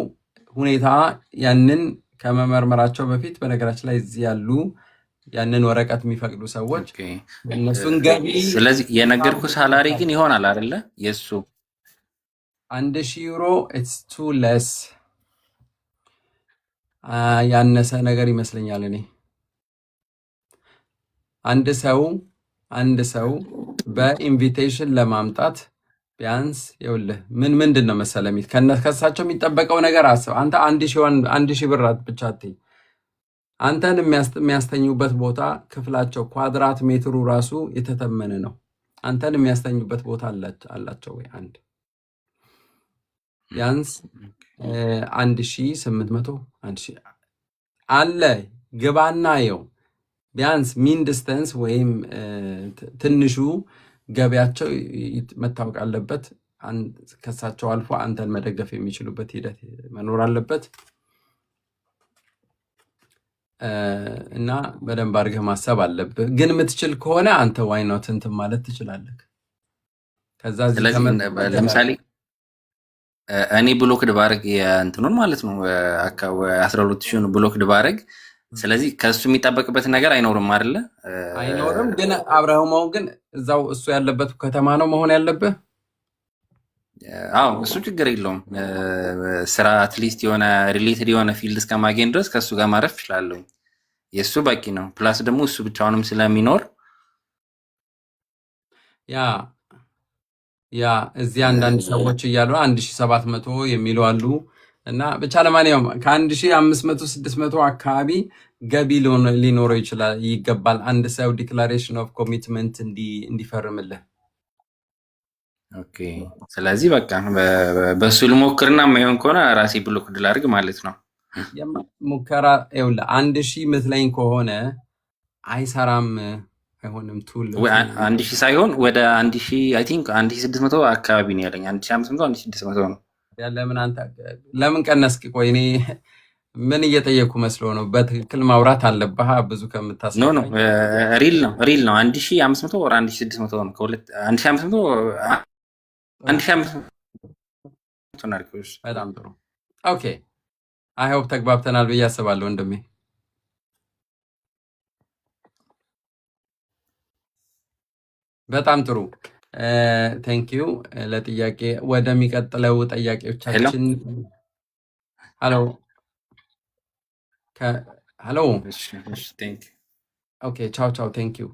Speaker 2: ሁኔታ ያንን ከመመርመራቸው በፊት በነገራችን ላይ እዚህ ያሉ ያንን ወረቀት የሚፈቅዱ ሰዎች እነሱን ገቢ
Speaker 5: ስለዚህ የነገርኩ ሳላሪ ግን ይሆናል አይደለ? የሱ
Speaker 2: 1,000 ዩሮ ኢትስ ቱ ለስ ያነሰ ነገር ይመስለኛል። እኔ አንድ ሰው በኢንቪቴሽን ለማምጣት ቢያንስ ይኸውልህ ምንድን ነው መሰለህ ከእሳቸው የሚጠበቀው ነገር አስብ። አንተ 1,000 ብር ብቻ አትይ። አንተን የሚያስተኙበት ቦታ ክፍላቸው ኳድራት ሜትሩ ራሱ የተተመነ ነው። አንተን የሚያስተኙበት ቦታ አላቸው ወይ? አንድ ቢያንስ 1,800 አለ። ግባና የው ቢያንስ ሚን ዲስተንስ ወይም ትንሹ ገቢያቸው መታወቅ አለበት። ከሳቸው አልፎ አንተን መደገፍ የሚችሉበት ሂደት መኖር አለበት እና በደንብ አድርገህ ማሰብ አለብህ። ግን የምትችል ከሆነ አንተ ዋይ ኖት እንትን ማለት ትችላለህ። ከዛ
Speaker 5: ለምሳሌ እኔ ብሎክድ ባረግ የእንትኑን ማለት ነው 12,000 ብሎክድ ባረግ፣ ስለዚህ ከእሱ የሚጠበቅበት ነገር አይኖርም አይደለ?
Speaker 2: አይኖርም። ግን አብረኸው ግን እዛው እሱ ያለበት ከተማ ነው መሆን ያለብህ።
Speaker 5: አዎ እሱ ችግር የለውም። ስራ አትሊስት የሆነ ሪሌትድ የሆነ ፊልድ እስከማገኝ ድረስ ከእሱ ጋር ማረፍ እችላለሁ። የእሱ በቂ ነው። ፕላስ ደግሞ እሱ ብቻውንም ስለሚኖር
Speaker 2: ያ እዚህ አንዳንድ ሰዎች እያሉ 1,700 የሚሉ አሉ። እና ብቻ ለማንኛውም ከ1,500 600 አካባቢ ገቢ ሊኖረው ይገባል አንድ ሰው ዲክላሬሽን ኦፍ ኮሚትመንት እንዲፈርምልህ።
Speaker 5: ኦኬ፣ ስለዚህ በቃ በሱ ልሞክርና የማይሆን ከሆነ ራሴ ብሎክድ ላድርግ ማለት ነው።
Speaker 2: ሙከራ ይኸውልህ 1,000 ምትለኝ ከሆነ አይሰራም፣ አይሆንም። ቱል
Speaker 5: 1,000 ሳይሆን ወደ 1,000 አይ ቲንክ 1,600 አካባቢ ነው ያለኝ። 1,500 1,600 ነው።
Speaker 2: ለምን ቀነስክ? ቆይ እኔ ምን እየጠየቁ መስሎ ነው? በትክክል ማውራት አለብህ ብዙ
Speaker 5: ኖ
Speaker 2: ከምታስከፋኝ።
Speaker 5: ሪል ነው 1500 ወር 1600 ነው ከሁለት 1500 1500 ናርኮስ
Speaker 2: በጣም ጥሩ ኦኬ አይ ሆፕ ተግባብተናል ብዬ አስባለሁ ወንድሜ። በጣም ጥሩ ቴንክ ዩ ለጥያቄ ወደሚቀጥለው ጥያቄዎቻችን ሄሎ ሄሎ
Speaker 5: ቴንክ
Speaker 2: ኦኬ ቻው ቻው ቴንክ ዩ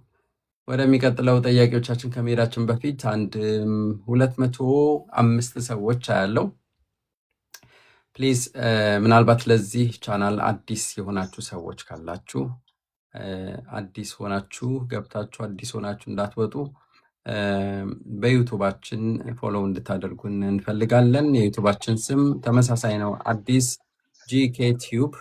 Speaker 2: ወደሚቀጥለው ጥያቄዎቻችን ከመሄዳችን በፊት አንድ 205 ሰዎች አያለው ፕሊዝ ምናልባት ለዚህ ቻናል አዲስ የሆናችሁ ሰዎች ካላችሁ አዲስ ሆናችሁ ገብታችሁ አዲስ ሆናችሁ እንዳትወጡ በዩቲዩባችን ፎሎው እንድታደርጉን እንፈልጋለን። የዩቲዩባችን ስም ተመሳሳይ ነው፣ አዲስ ጂኬ ቲዩብ።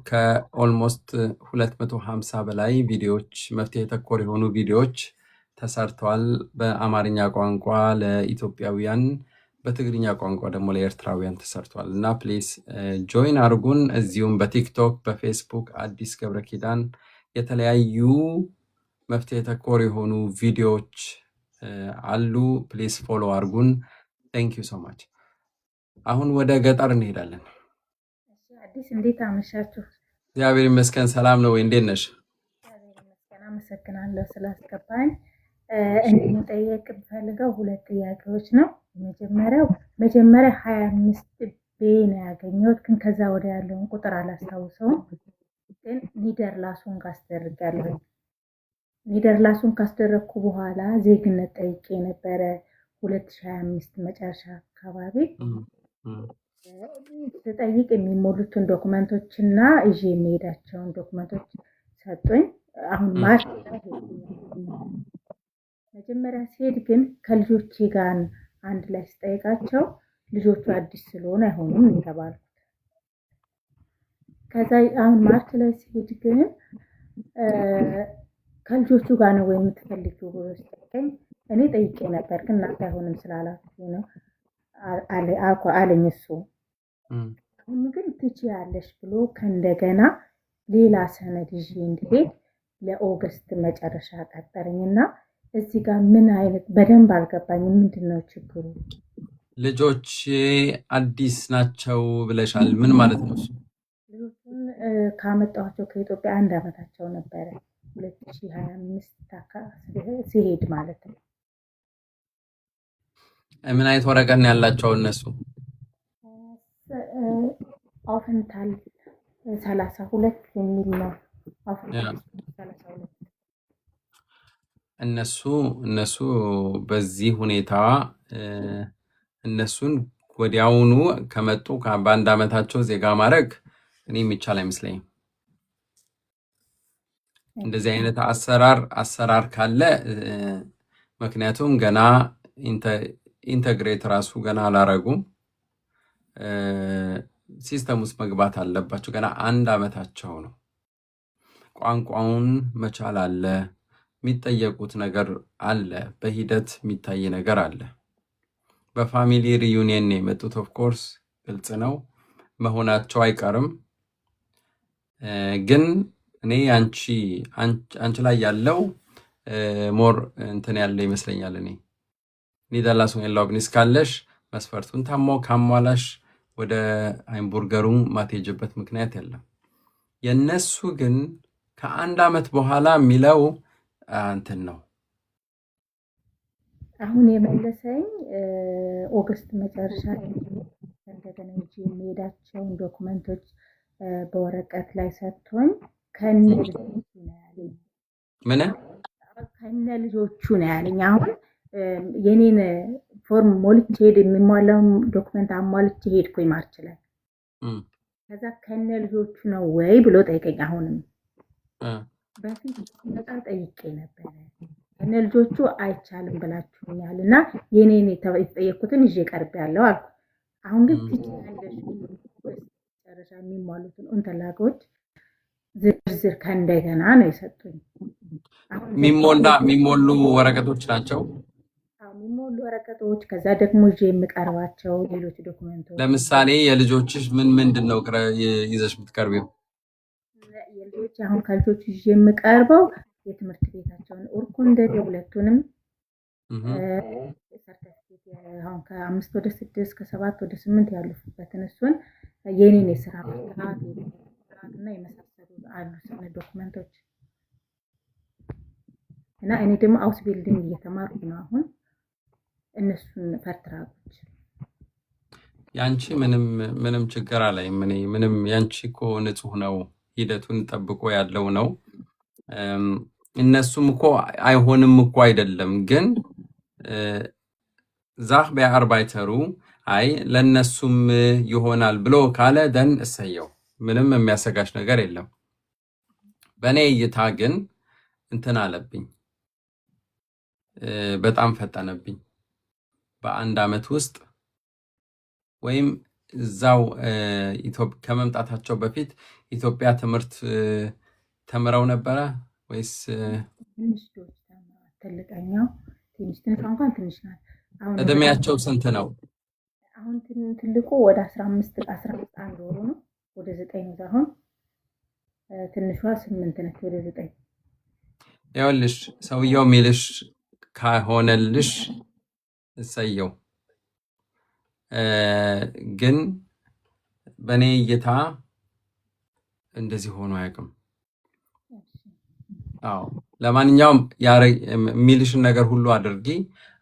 Speaker 2: ከኦልሞስት 250 በላይ ቪዲዮዎች መፍትሄ ተኮር የሆኑ ቪዲዮዎች ተሰርተዋል በአማርኛ ቋንቋ ለኢትዮጵያውያን፣ በትግርኛ ቋንቋ ደግሞ ለኤርትራውያን ተሰርተዋል እና ፕሊዝ ጆይን አርጉን። እዚሁም በቲክቶክ በፌስቡክ አዲስ ገብረ ኪዳን የተለያዩ መፍትሄ ተኮር የሆኑ ቪዲዮዎች አሉ። ፕሊዝ ፎሎ አርጉን። ቴንክ ዩ ሶ ማች። አሁን ወደ ገጠር እንሄዳለን።
Speaker 6: አዲስ እንዴት አመሻችሁ?
Speaker 2: እግዚአብሔር ይመስገን ሰላም ነው ወይ? እንዴት ነሽ?
Speaker 6: እግዚአብሔር ይመስገን አመሰግናለሁ ስላስገባኝ። እንድንጠየቅ ብፈልገው ሁለት ጥያቄዎች ነው። መጀመሪያ 25 ቤ ነው ያገኘሁት፣ ግን ከዛ ወደ ያለውን ቁጥር አላስታውሰውም። ግን ኒደርላሱን ካስደርጋለሁ። ኒደርላሱን ካስደረግኩ በኋላ ዜግነት ጠይቄ ነበረ 2025 መጨረሻ አካባቢ ስጠይቅ የሚሞሉትን ዶክመንቶች እና ይዤ የሚሄዳቸውን ዶክመንቶች ሰጡኝ። አሁን መጀመሪያ ሲሄድ ግን ከልጆቼ ጋር አንድ ላይ ስጠይቃቸው ልጆቹ አዲስ ስለሆነ አይሆኑም የተባልኩት። ከዛ አሁን ማርች ላይ ሲሄድ ግን ከልጆቹ ጋር ነው ወይ የምትፈልጊው ብሎ ሲጠይቀኝ እኔ ጠይቄ ነበር፣ ግን እናንተ አይሆንም ስላላችሁ ነው አለኝ እሱ። አሁን ግን ትችያለሽ ብሎ ከእንደገና ሌላ ሰነድ ይዤ እንድሄድ ለኦገስት መጨረሻ ቀጠረኝና እዚህ ጋር ምን አይነት በደንብ አልገባኝም። ምንድን ነው ችግሩ?
Speaker 2: ልጆች አዲስ ናቸው ብለሻል፣ ምን ማለት ነው እሱ?
Speaker 6: ልጆቹን ካመጣኋቸው ከኢትዮጵያ 1 ዓመታቸው ነበረ 2025 ሲሄድ ማለት ነው።
Speaker 2: ምን አይነት ወረቀት ነው ያላቸው እነሱ?
Speaker 6: አውፈንታል 32 የሚል ነው። አውፈንታል 32
Speaker 2: እነሱ በዚህ ሁኔታ እነሱን ወዲያውኑ ከመጡ በ1 ዓመታቸው ዜጋ ማድረግ እኔ የሚቻል አይመስለኝም። እንደዚህ አይነት አሰራር ካለ ምክንያቱም ገና ኢንተግሬት ራሱ ገና አላረጉም፣ ሲስተም ውስጥ መግባት አለባቸው። ገና 1 ዓመታቸው ነው። ቋንቋውን መቻል አለ፣ የሚጠየቁት ነገር አለ፣ በሂደት የሚታይ ነገር አለ። በፋሚሊ ሪዩኒየን ነው የመጡት። ኦፍኮርስ ግልጽ ነው መሆናቸው አይቀርም። ግን እኔ አንቺ ላይ ያለው ሞር እንትን ያለ ይመስለኛል። እኔ ኒደርላንድስ ሎግኒስ ካለሽ መስፈርቱን ካሟላሽ ወደ ሃምቡርገሩ ማትሄጂበት ምክንያት የለም። የነሱ ግን ከ1 ዓመት በኋላ የሚለው እንትን ነው።
Speaker 6: አሁን የመለሰኝ ኦገስት መጨረሻ እንደገና ይዤ የሚሄዳቸውን ዶክመንቶች በወረቀት ላይ ሰጥቶኝ ከነ ልጆቹ ነው ያለኝ።
Speaker 2: ምን
Speaker 6: ከነ ልጆቹ ነው ያለኝ። አሁን የኔን ፎርም ሞልቼ ሄድ የሚሟላውን ዶክመንት አሟልቼ ሄድኩኝ ማርች ላይ። ከዛ ከነ ልጆቹ ነው ወይ ብሎ ጠይቀኝ። አሁንም በፊት መጣ ጠይቄ ነበረ ከነ ልጆቹ አይቻልም ብላችሁኛል እና የኔን የተጠየኩትን ይዤ ቀርብ ያለው አልኩ። አሁን ግን ትችላለሽ ጨረሻ የሚሟሉትን እንተላጎች ዝርዝር ከእንደገና ነው የሰጡኝ።
Speaker 2: የሚሞሉ ወረቀቶች ናቸው።
Speaker 6: የሚሞሉ ወረቀቶች ከዛ ደግሞ ይዤ የምቀርባቸው ሌሎች ዶክመንቶች
Speaker 2: ለምሳሌ የልጆችሽ ምን ምንድን ነው ይዘሽ የምትቀርቢው?
Speaker 6: የልጆች አሁን ከልጆች ይዤ የምቀርበው የትምህርት ቤታቸውን ኦርኮንደ የሁለቱንም ሰርተፊኬት አሁን ከ5 ወደ 6 ከ7 ወደ 8 ያሉበትን እሱን የኔን የስራ ፍቃድ እና የመሳሰሉ አሉ ዶክመንቶች እና እኔ ደግሞ አውስ ቢልዲንግ እየተማርኩ ነው አሁን እነሱን ፈርትራጎች
Speaker 2: ያንቺ ምንም ችግር አላይም። እኔ ምንም ያንቺ እኮ ንጹህ ነው፣ ሂደቱን ጠብቆ ያለው ነው። እነሱም እኮ አይሆንም እኮ አይደለም፣ ግን ዛህ በአርባይተሩ አይ ለነሱም ይሆናል ብሎ ካለ ደን እሰየው፣ ምንም የሚያሰጋሽ ነገር የለም። በእኔ እይታ ግን እንትን አለብኝ፣ በጣም ፈጠነብኝ። በአንድ አመት ውስጥ ወይም እዛው ከመምጣታቸው በፊት ኢትዮጵያ ትምህርት ተምረው ነበረ ወይስ?
Speaker 6: ትልቀኛው ትንሽ እንኳን ትንሽ ናት። አሁን
Speaker 2: እድሜያቸው ስንት ነው?
Speaker 6: አሁን ትልቁ ወደ 15 አንድ ወሩ ነው፣ ወደ 9 ነው። አሁን ትንሿ 8 ነች፣ ወደ 9።
Speaker 2: ይኸውልሽ ሰውየው ሚልሽ ካሆነልሽ እሰየው። ግን በእኔ እይታ እንደዚህ ሆኖ አያውቅም። አዎ ለማንኛውም የሚልሽን ነገር ሁሉ አድርጊ።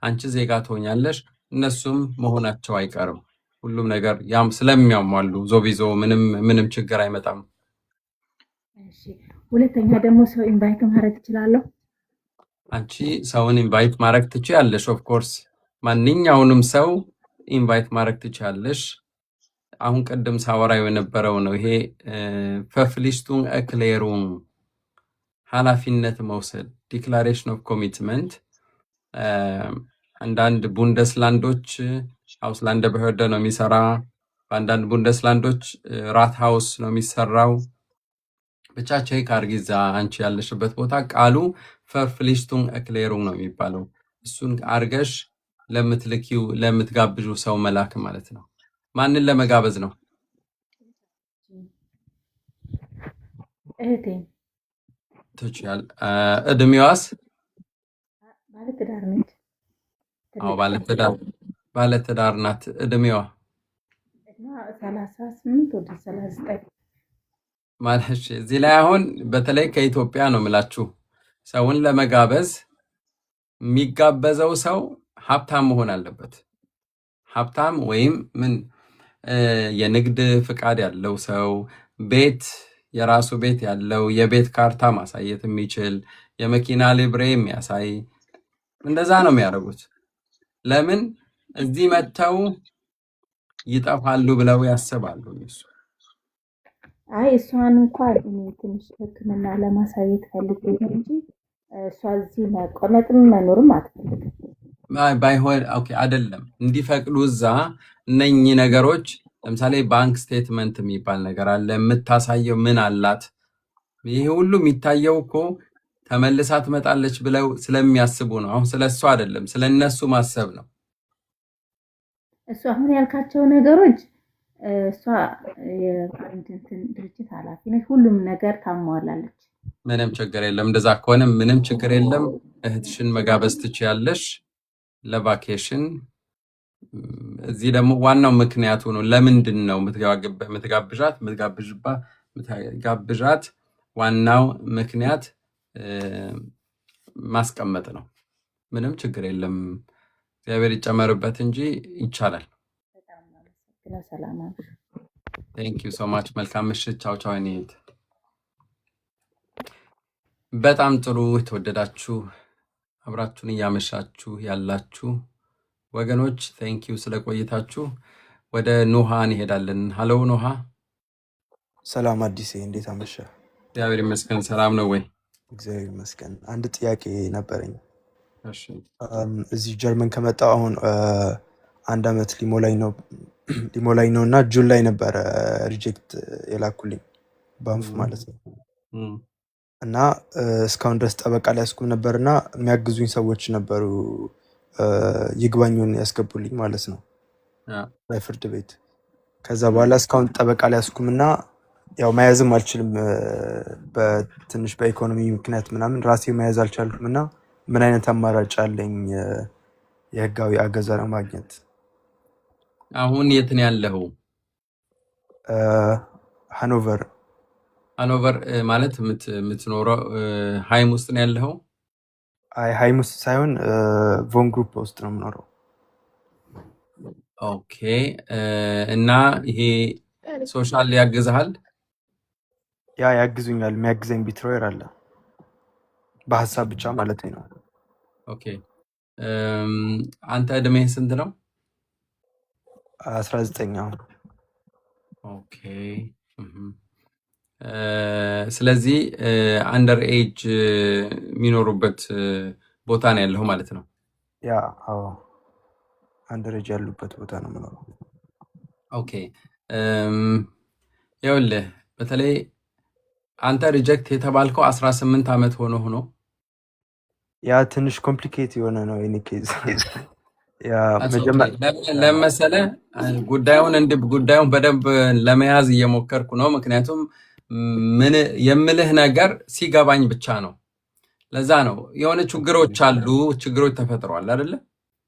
Speaker 2: አንቺ ዜጋ ትሆኛለሽ፣ እነሱም መሆናቸው አይቀርም። ሁሉም ነገር ያም ስለሚያሟሉ ዞቢዞ ምንም ችግር አይመጣም።
Speaker 6: እሺ ሁለተኛ ደግሞ ሰው ኢንቫይት ማድረግ እችላለሁ?
Speaker 2: አንቺ ሰውን ኢንቫይት ማድረግ ትችያለሽ። ኦፍ ኮርስ ማንኛውንም ሰው ኢንቫይት ማድረግ ትችያለሽ። አሁን ቅድም ሳወራው የነበረው ነው ይሄ ፈፍሊስቱን ኤክሌሩን ኃላፊነት መውሰድ ዲክላሬሽን ኦፍ ኮሚትመንት። አንዳንድ ቡንደስላንዶች ሃውስላንደ በህርደ ነው የሚሰራ፣ በአንዳንድ ቡንደስላንዶች ራት ሃውስ ነው የሚሰራው። ብቻ ቼክ አድርጊ እዛ አንቺ ያለሽበት ቦታ ቃሉ ፈርፍሊስቱን ኤክሌሩን ነው የሚባለው። እሱን አርገሽ ለምትልኪው ለምትጋብዡ ሰው መላክ ማለት ነው። ማንን ለመጋበዝ ነው?
Speaker 6: እህቴ
Speaker 2: ትችያል። እድሜዋስ?
Speaker 6: ባለትዳር ነች።
Speaker 2: አዎ ባለትዳር ናት። እድሜዋ
Speaker 6: 38 ወደ 39
Speaker 2: ማለት። እዚህ ላይ አሁን በተለይ ከኢትዮጵያ ነው የምላችሁ ሰውን ለመጋበዝ የሚጋበዘው ሰው ሀብታም መሆን አለበት። ሀብታም ወይም የንግድ ፍቃድ ያለው ሰው፣ ቤት የራሱ ቤት ያለው፣ የቤት ካርታ ማሳየት የሚችል፣ የመኪና ሊብሬ የሚያሳይ፣ እንደዛ ነው የሚያደርጉት። ለምን እዚህ መጥተው ይጠፋሉ ብለው ያስባሉ እሱ።
Speaker 6: አይ እሷን እንኳን ትንሽ ሕክምና ለማሳየት ፈልጌ እንጂ እሷ እዚህ መቆመጥም መኖርም አትፈልግም።
Speaker 2: ባይሆን ኦኬ አይደለም እንዲፈቅዱ እዛ እነኚህ ነገሮች ለምሳሌ ባንክ ስቴትመንት የሚባል ነገር አለ። የምታሳየው ምን አላት? ይሄ ሁሉ የሚታየው እኮ ተመልሳ ትመጣለች ብለው ስለሚያስቡ ነው። አሁን ስለሷ አይደለም ስለነሱ ማሰብ ነው።
Speaker 6: እሱ አሁን ያልካቸው ነገሮች እሷ የአንድ ድርጅት ኃላፊ ነች። ሁሉም ነገር ታሟላለች።
Speaker 2: ምንም ችግር የለም። እንደዛ ከሆነ ምንም ችግር የለም። እህትሽን መጋበዝ ትችያለሽ ለቫኬሽን። እዚህ ደግሞ ዋናው ምክንያቱ ነው። ለምንድን ነው የምትጋብዣት? ዋናው ምክንያት ማስቀመጥ ነው። ምንም ችግር የለም። እግዚአብሔር ይጨመርበት እንጂ ይቻላል። ቴንክ ዩ ሶ ማች። መልካም ምሽት። ቻው ቻው። በጣም ጥሩ። የተወደዳችሁ አብራችሁን እያመሻችሁ ያላችሁ ወገኖች ቴንክ ዩ ስለቆይታችሁ። ወደ ኖሃ እንሄዳለን። ሀሎ ኖሃ።
Speaker 7: ሰላም አዲሴ፣ እንዴት አመሸ?
Speaker 2: እግዚአብሔር ይመስገን። ሰላም ነው ወይ?
Speaker 7: እግዚአብሔር ይመስገን። አንድ ጥያቄ ነበረኝ።
Speaker 2: እሺ።
Speaker 7: እዚህ ጀርመን ከመጣሁ አሁን 1 ዓመት ሊሞላኝ ነው እና ጁን ላይ ነበረ ሪጀክት የላኩልኝ ባንፍ ማለት ነው። እና እስካሁን ድረስ ጠበቃ ሊያስቁም ነበር እና የሚያግዙኝ ሰዎች ነበሩ ይግባኙን ያስገቡልኝ ማለት ነው
Speaker 2: ያ
Speaker 7: በፍርድ ቤት። ከዛ በኋላ እስካሁን ጠበቃ ሊያስኩም እና ያው መያዝም አልችልም በትንሽ በኢኮኖሚ ምክንያት ምናምን ራሴ መያዝ አልቻልኩም እና ምን አይነት አማራጭ አለኝ የህጋዊ አገዛ ለማግኘት?
Speaker 2: አሁን የት ነው ያለኸው?
Speaker 7: ሃኖቨር
Speaker 2: ሃኖቨር ማለት የምትኖረው ሃይም ውስጥ ነው ያለኸው?
Speaker 7: ሃይም ውስጥ ሳይሆን ቮን ግሩፕ ውስጥ ነው የምኖረው።
Speaker 2: ኦኬ እና ይሄ ሶሻል ያግዝሃል?
Speaker 7: ያ ያግዙኛል። የሚያግዘኝ ቢትሮየር አለ በሀሳብ ብቻ ማለት ነው።
Speaker 2: ኦኬ አንተ እድሜህ ስንት ነው?
Speaker 7: 19 አሁን።
Speaker 2: ኦኬ ስለዚህ አንደር ኤጅ የሚኖሩበት ቦታ ነው ያለው ማለት ነው።
Speaker 7: ያ አዎ አንደር ኤጅ ያሉበት ቦታ ነው የምኖረው።
Speaker 2: ኦኬ ይኸውልህ በተለይ አንተ ሪጀክት የተባልከው 18 ዓመት ሆኖ
Speaker 7: ያ ትንሽ ኮምፕሊኬት የሆነ ነው የኔ ኬዝ። ያ
Speaker 2: ለመሰለ ጉዳዩን በደንብ ለመያዝ እየሞከርኩ ነው። ምክንያቱም ምን የምልህ ነገር ሲገባኝ ብቻ ነው። ለዛ ነው የሆነ ችግሮች ተፈጥረዋል አይደለ?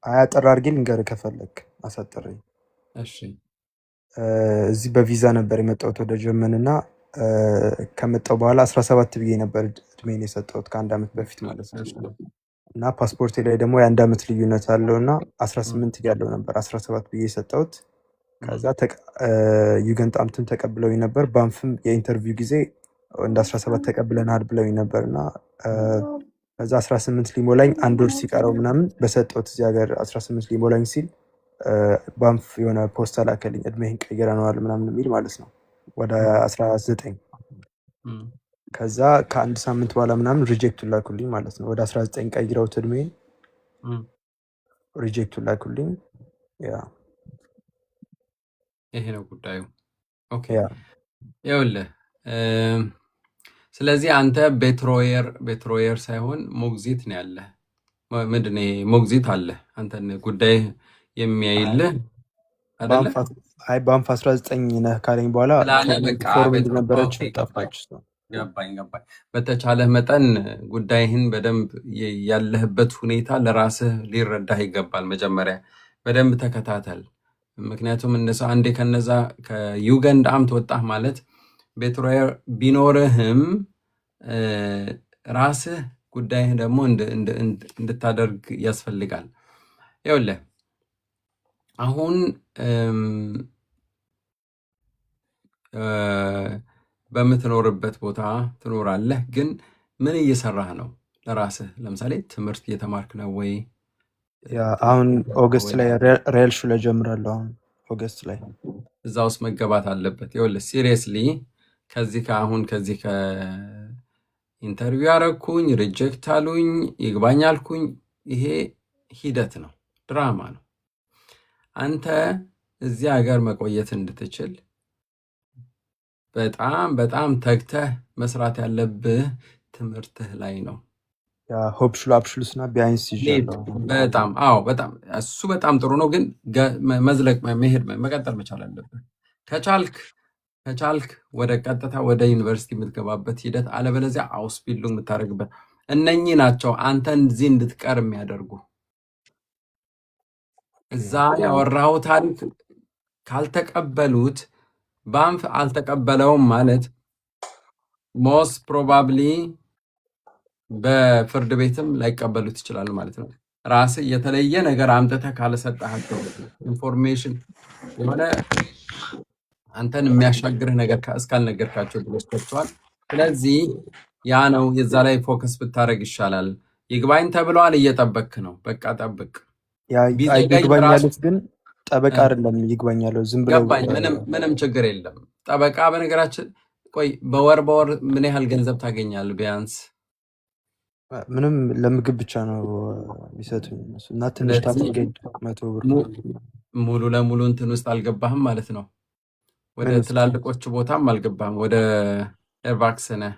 Speaker 7: አያጠር አድርጌ ልንገርህ ከፈለክ አሳጥሬ።
Speaker 2: እሺ
Speaker 7: እዚህ በቪዛ ነበር የመጣሁት ወደ ጀርመን እና ከመጣሁ በኋላ 17 ብዬ ነበር እድሜን የሰጠሁት ከአንድ ዓመት በፊት ማለት ነው። እና ፓስፖርቴ ላይ ደግሞ የአንድ ዓመት ልዩነት አለው እና 18 ያለው ነበር 17 ብዬ የሰጠሁት። ከዛ ዩገንጣምትም ተቀብለውኝ ነበር። ባንፍም የኢንተርቪው ጊዜ እንደ 17 ተቀብለናል ብለውኝ ነበር እና ከዛ 18 ሊሞላኝ አንድ ወር ሲቀረው ምናምን በሰጠሁት እዚህ ሀገር 18 ሊሞላኝ ሲል ባንፍ የሆነ ፖስታ ላከልኝ እድሜህን ቀይረነዋል ምናምን የሚል ማለት ነው ወደ 19። ከዛ ከአንድ ሳምንት በኋላ ምናምን ሪጀክቱን ላኩልኝ ማለት ነው። ወደ 19 ቀይረውት እድሜን ሪጀክቱን ላኩልኝ። ያ
Speaker 2: ይሄ ነው ጉዳዩ። ኦኬ ይኸውልህ ስለዚህ አንተ ቤትሮየር ሳይሆን ሞግዚት ነው ያለህ። ምንድን ነው ሞግዚት አለ አንተን ጉዳይ የሚያይልህ አይደለ?
Speaker 7: አይ ባንፍ 19 ነህ ካለኝ በኋላ ፎርም ነበረች ጠፋች።
Speaker 2: ገባኝ። በተቻለህ መጠን ጉዳይህን በደንብ ያለህበት ሁኔታ ለራስህ ሊረዳህ ይገባል። መጀመሪያ በደንብ ተከታተል። ምክንያቱም አንዴ ከነዛ ከዩገንድ አምት ወጣህ ማለት ቤትሮየር ቢኖርህም ራስህ ጉዳይህ ደግሞ እንድታደርግ ያስፈልጋል። ይኸውልህ አሁን በምትኖርበት ቦታ ትኖራለህ፣ ግን ምን እየሰራህ ነው ለራስህ? ለምሳሌ ትምህርት እየተማርክ ነው ወይ?
Speaker 7: አሁን ኦገስት ላይ ሪያል ሹ ላይ ጀምራለሁ። አሁን ኦገስት ላይ
Speaker 2: እዛ ውስጥ መገባት አለበት። ይኸውልህ ሲሪየስሊ ከዚህ ከኢንተርቪው ያረኩኝ ሪጀክት አሉኝ ይግባኝ አልኩኝ፣ ይሄ ሂደት ነው፣ ድራማ ነው። አንተ እዚህ ሀገር መቆየት እንድትችል በጣም ተግተህ መስራት ያለብህ ትምህርትህ ላይ ነው።
Speaker 7: ሆፕሽሉ አፕሽሉስና ቢያንስ ይዣለሁ።
Speaker 2: በጣም እሱ በጣም ጥሩ ነው፣ ግን መዝለቅ መቀጠል መቻል አለብህ። ከቻልክ ወደ ቀጥታ ወደ ዩኒቨርሲቲ የምትገባበት ሂደት፣ አለበለዚያ አውስቢልዱንግ የምታደርግበት እነኚህ ናቸው አንተን እዚህ እንድትቀር የሚያደርጉ። እዛ ያወራው ታሪክ ካልተቀበሉት ባንፍ አልተቀበለውም ማለት ሞስት ፕሮባብሊ በፍርድ ቤትም ላይቀበሉት ይችላሉ ማለት ነው። ራስህ የተለየ ነገር አምጥተህ ካልሰጣቸው ኢንፎርሜሽን የሆነ አንተን የሚያሻግርህ ነገር እስካልነገርካቸው ድረስ ተቸዋል። ስለዚህ ያ ነው የዛ ላይ ፎከስ ብታደረግ ይሻላል። ይግባኝ ተብለዋል፣ እየጠበክ ነው። በቃ ጠብቅ።
Speaker 7: ይግባኝ ያሉት ግን ጠበቃ አይደለም ይግባኝ ያለው ዝም ብለው።
Speaker 2: ምንም ችግር የለም። ጠበቃ በነገራችን ቆይ በወር ምን ያህል ገንዘብ ታገኛለህ? ቢያንስ
Speaker 7: ምንም ለምግብ ብቻ ነው የሚሰጡኝ እና ትንሽ ታገኝ 100 ብር።
Speaker 2: ሙሉ ለሙሉ እንትን ውስጥ አልገባህም ማለት ነው። ወደ ትላልቆች ቦታም አልገባህም። ወደ ኤርቫክስ ነህ?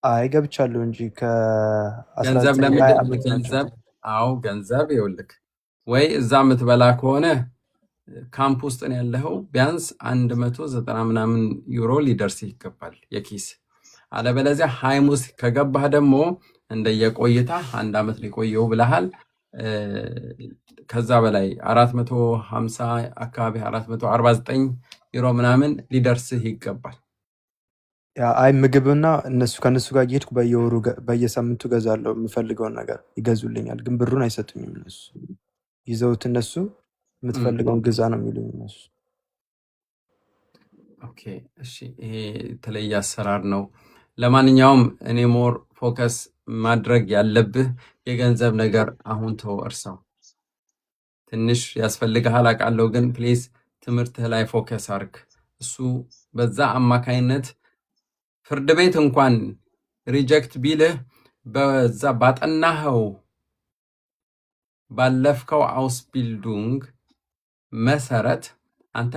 Speaker 7: አይ ገብቻለሁ እንጂ
Speaker 2: ገንዘብ ይኸውልህ ወይ እዛ የምትበላ ከሆነ ካምፕ ውስጥ ነው ያለው ቢያንስ 190 ምናምን ዩሮ ሊደርስ ይገባል የኪስ። አለበለዚያ ሃይም ውስጥ ከገባህ ደግሞ እንደየቆይታ 1 ዓመት ሊቆየው ብለሃል። ከዛ በላይ 450 አካባቢ 449 ዩሮ ምናምን ሊደርስህ ይገባል።
Speaker 7: አይ ምግብና ከነሱ ጋር እየሄድኩ በየወሩ በየሳምንቱ ገዛለሁ። የምፈልገውን ነገር ይገዙልኛል፣ ግን ብሩን አይሰጡኝም። እነሱ ይዘውት እነሱ የምትፈልገውን ግዛ ነው የሚሉኝ እነሱ።
Speaker 2: ኦኬ እሺ፣ ይሄ የተለየ አሰራር ነው። ለማንኛውም እኔ ሞር ፎከስ ማድረግ ያለብህ የገንዘብ ነገር አሁን ተው፣ እርሳው። ትንሽ ያስፈልግሃል አውቃለሁ፣ ግን ፕሊዝ ትምህርትህ ላይ ፎከስ አርግ። እሱ በዛ አማካይነት ፍርድ ቤት እንኳን ሪጀክት ቢልህ በዛ ባጠናኸው ባለፍከው አውስቢልዱንግ መሰረት አንተ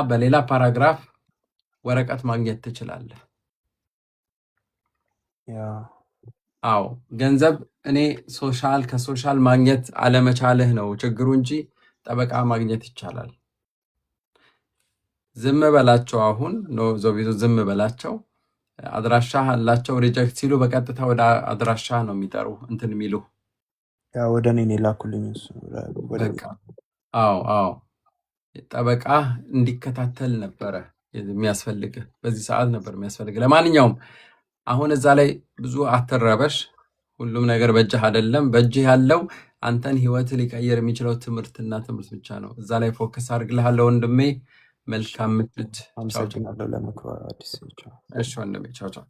Speaker 2: በሌላ ፓራግራፍ ወረቀት ማግኘት ትችላለህ። አዎ ገንዘብ እኔ ከሶሻል ማግኘት አለመቻልህ ነው ችግሩ እንጂ ጠበቃ ማግኘት ይቻላል። ዝም በላቸው፣ አሁን ዞቢቱ ዝም በላቸው። አድራሻ አላቸው። ሪጀክት ሲሉ በቀጥታ ወደ አድራሻ ነው የሚጠሩ እንትን የሚሉ
Speaker 7: ወደ እኔ ላኩልኝ እሱ
Speaker 2: በቃ። አዎ ጠበቃ እንዲከታተል ነበረ የሚያስፈልግህ፣ በዚህ ሰዓት ነበር የሚያስፈልግህ። ለማንኛውም አሁን እዛ ላይ ብዙ አትረበሽ። ሁሉም ነገር በእጅህ አይደለም። በእጅህ ያለው አንተን ህይወት ሊቀየር የሚችለው ትምህርትና ትምህርት ብቻ ነው። እዛ ላይ ፎከስ አድርግልሃለሁ ወንድሜ። መልካም ምሽት።
Speaker 7: አመሰግናለሁ ለምክሩ አዲስ።
Speaker 2: እሺ ወንድሜ ቻው ቻው።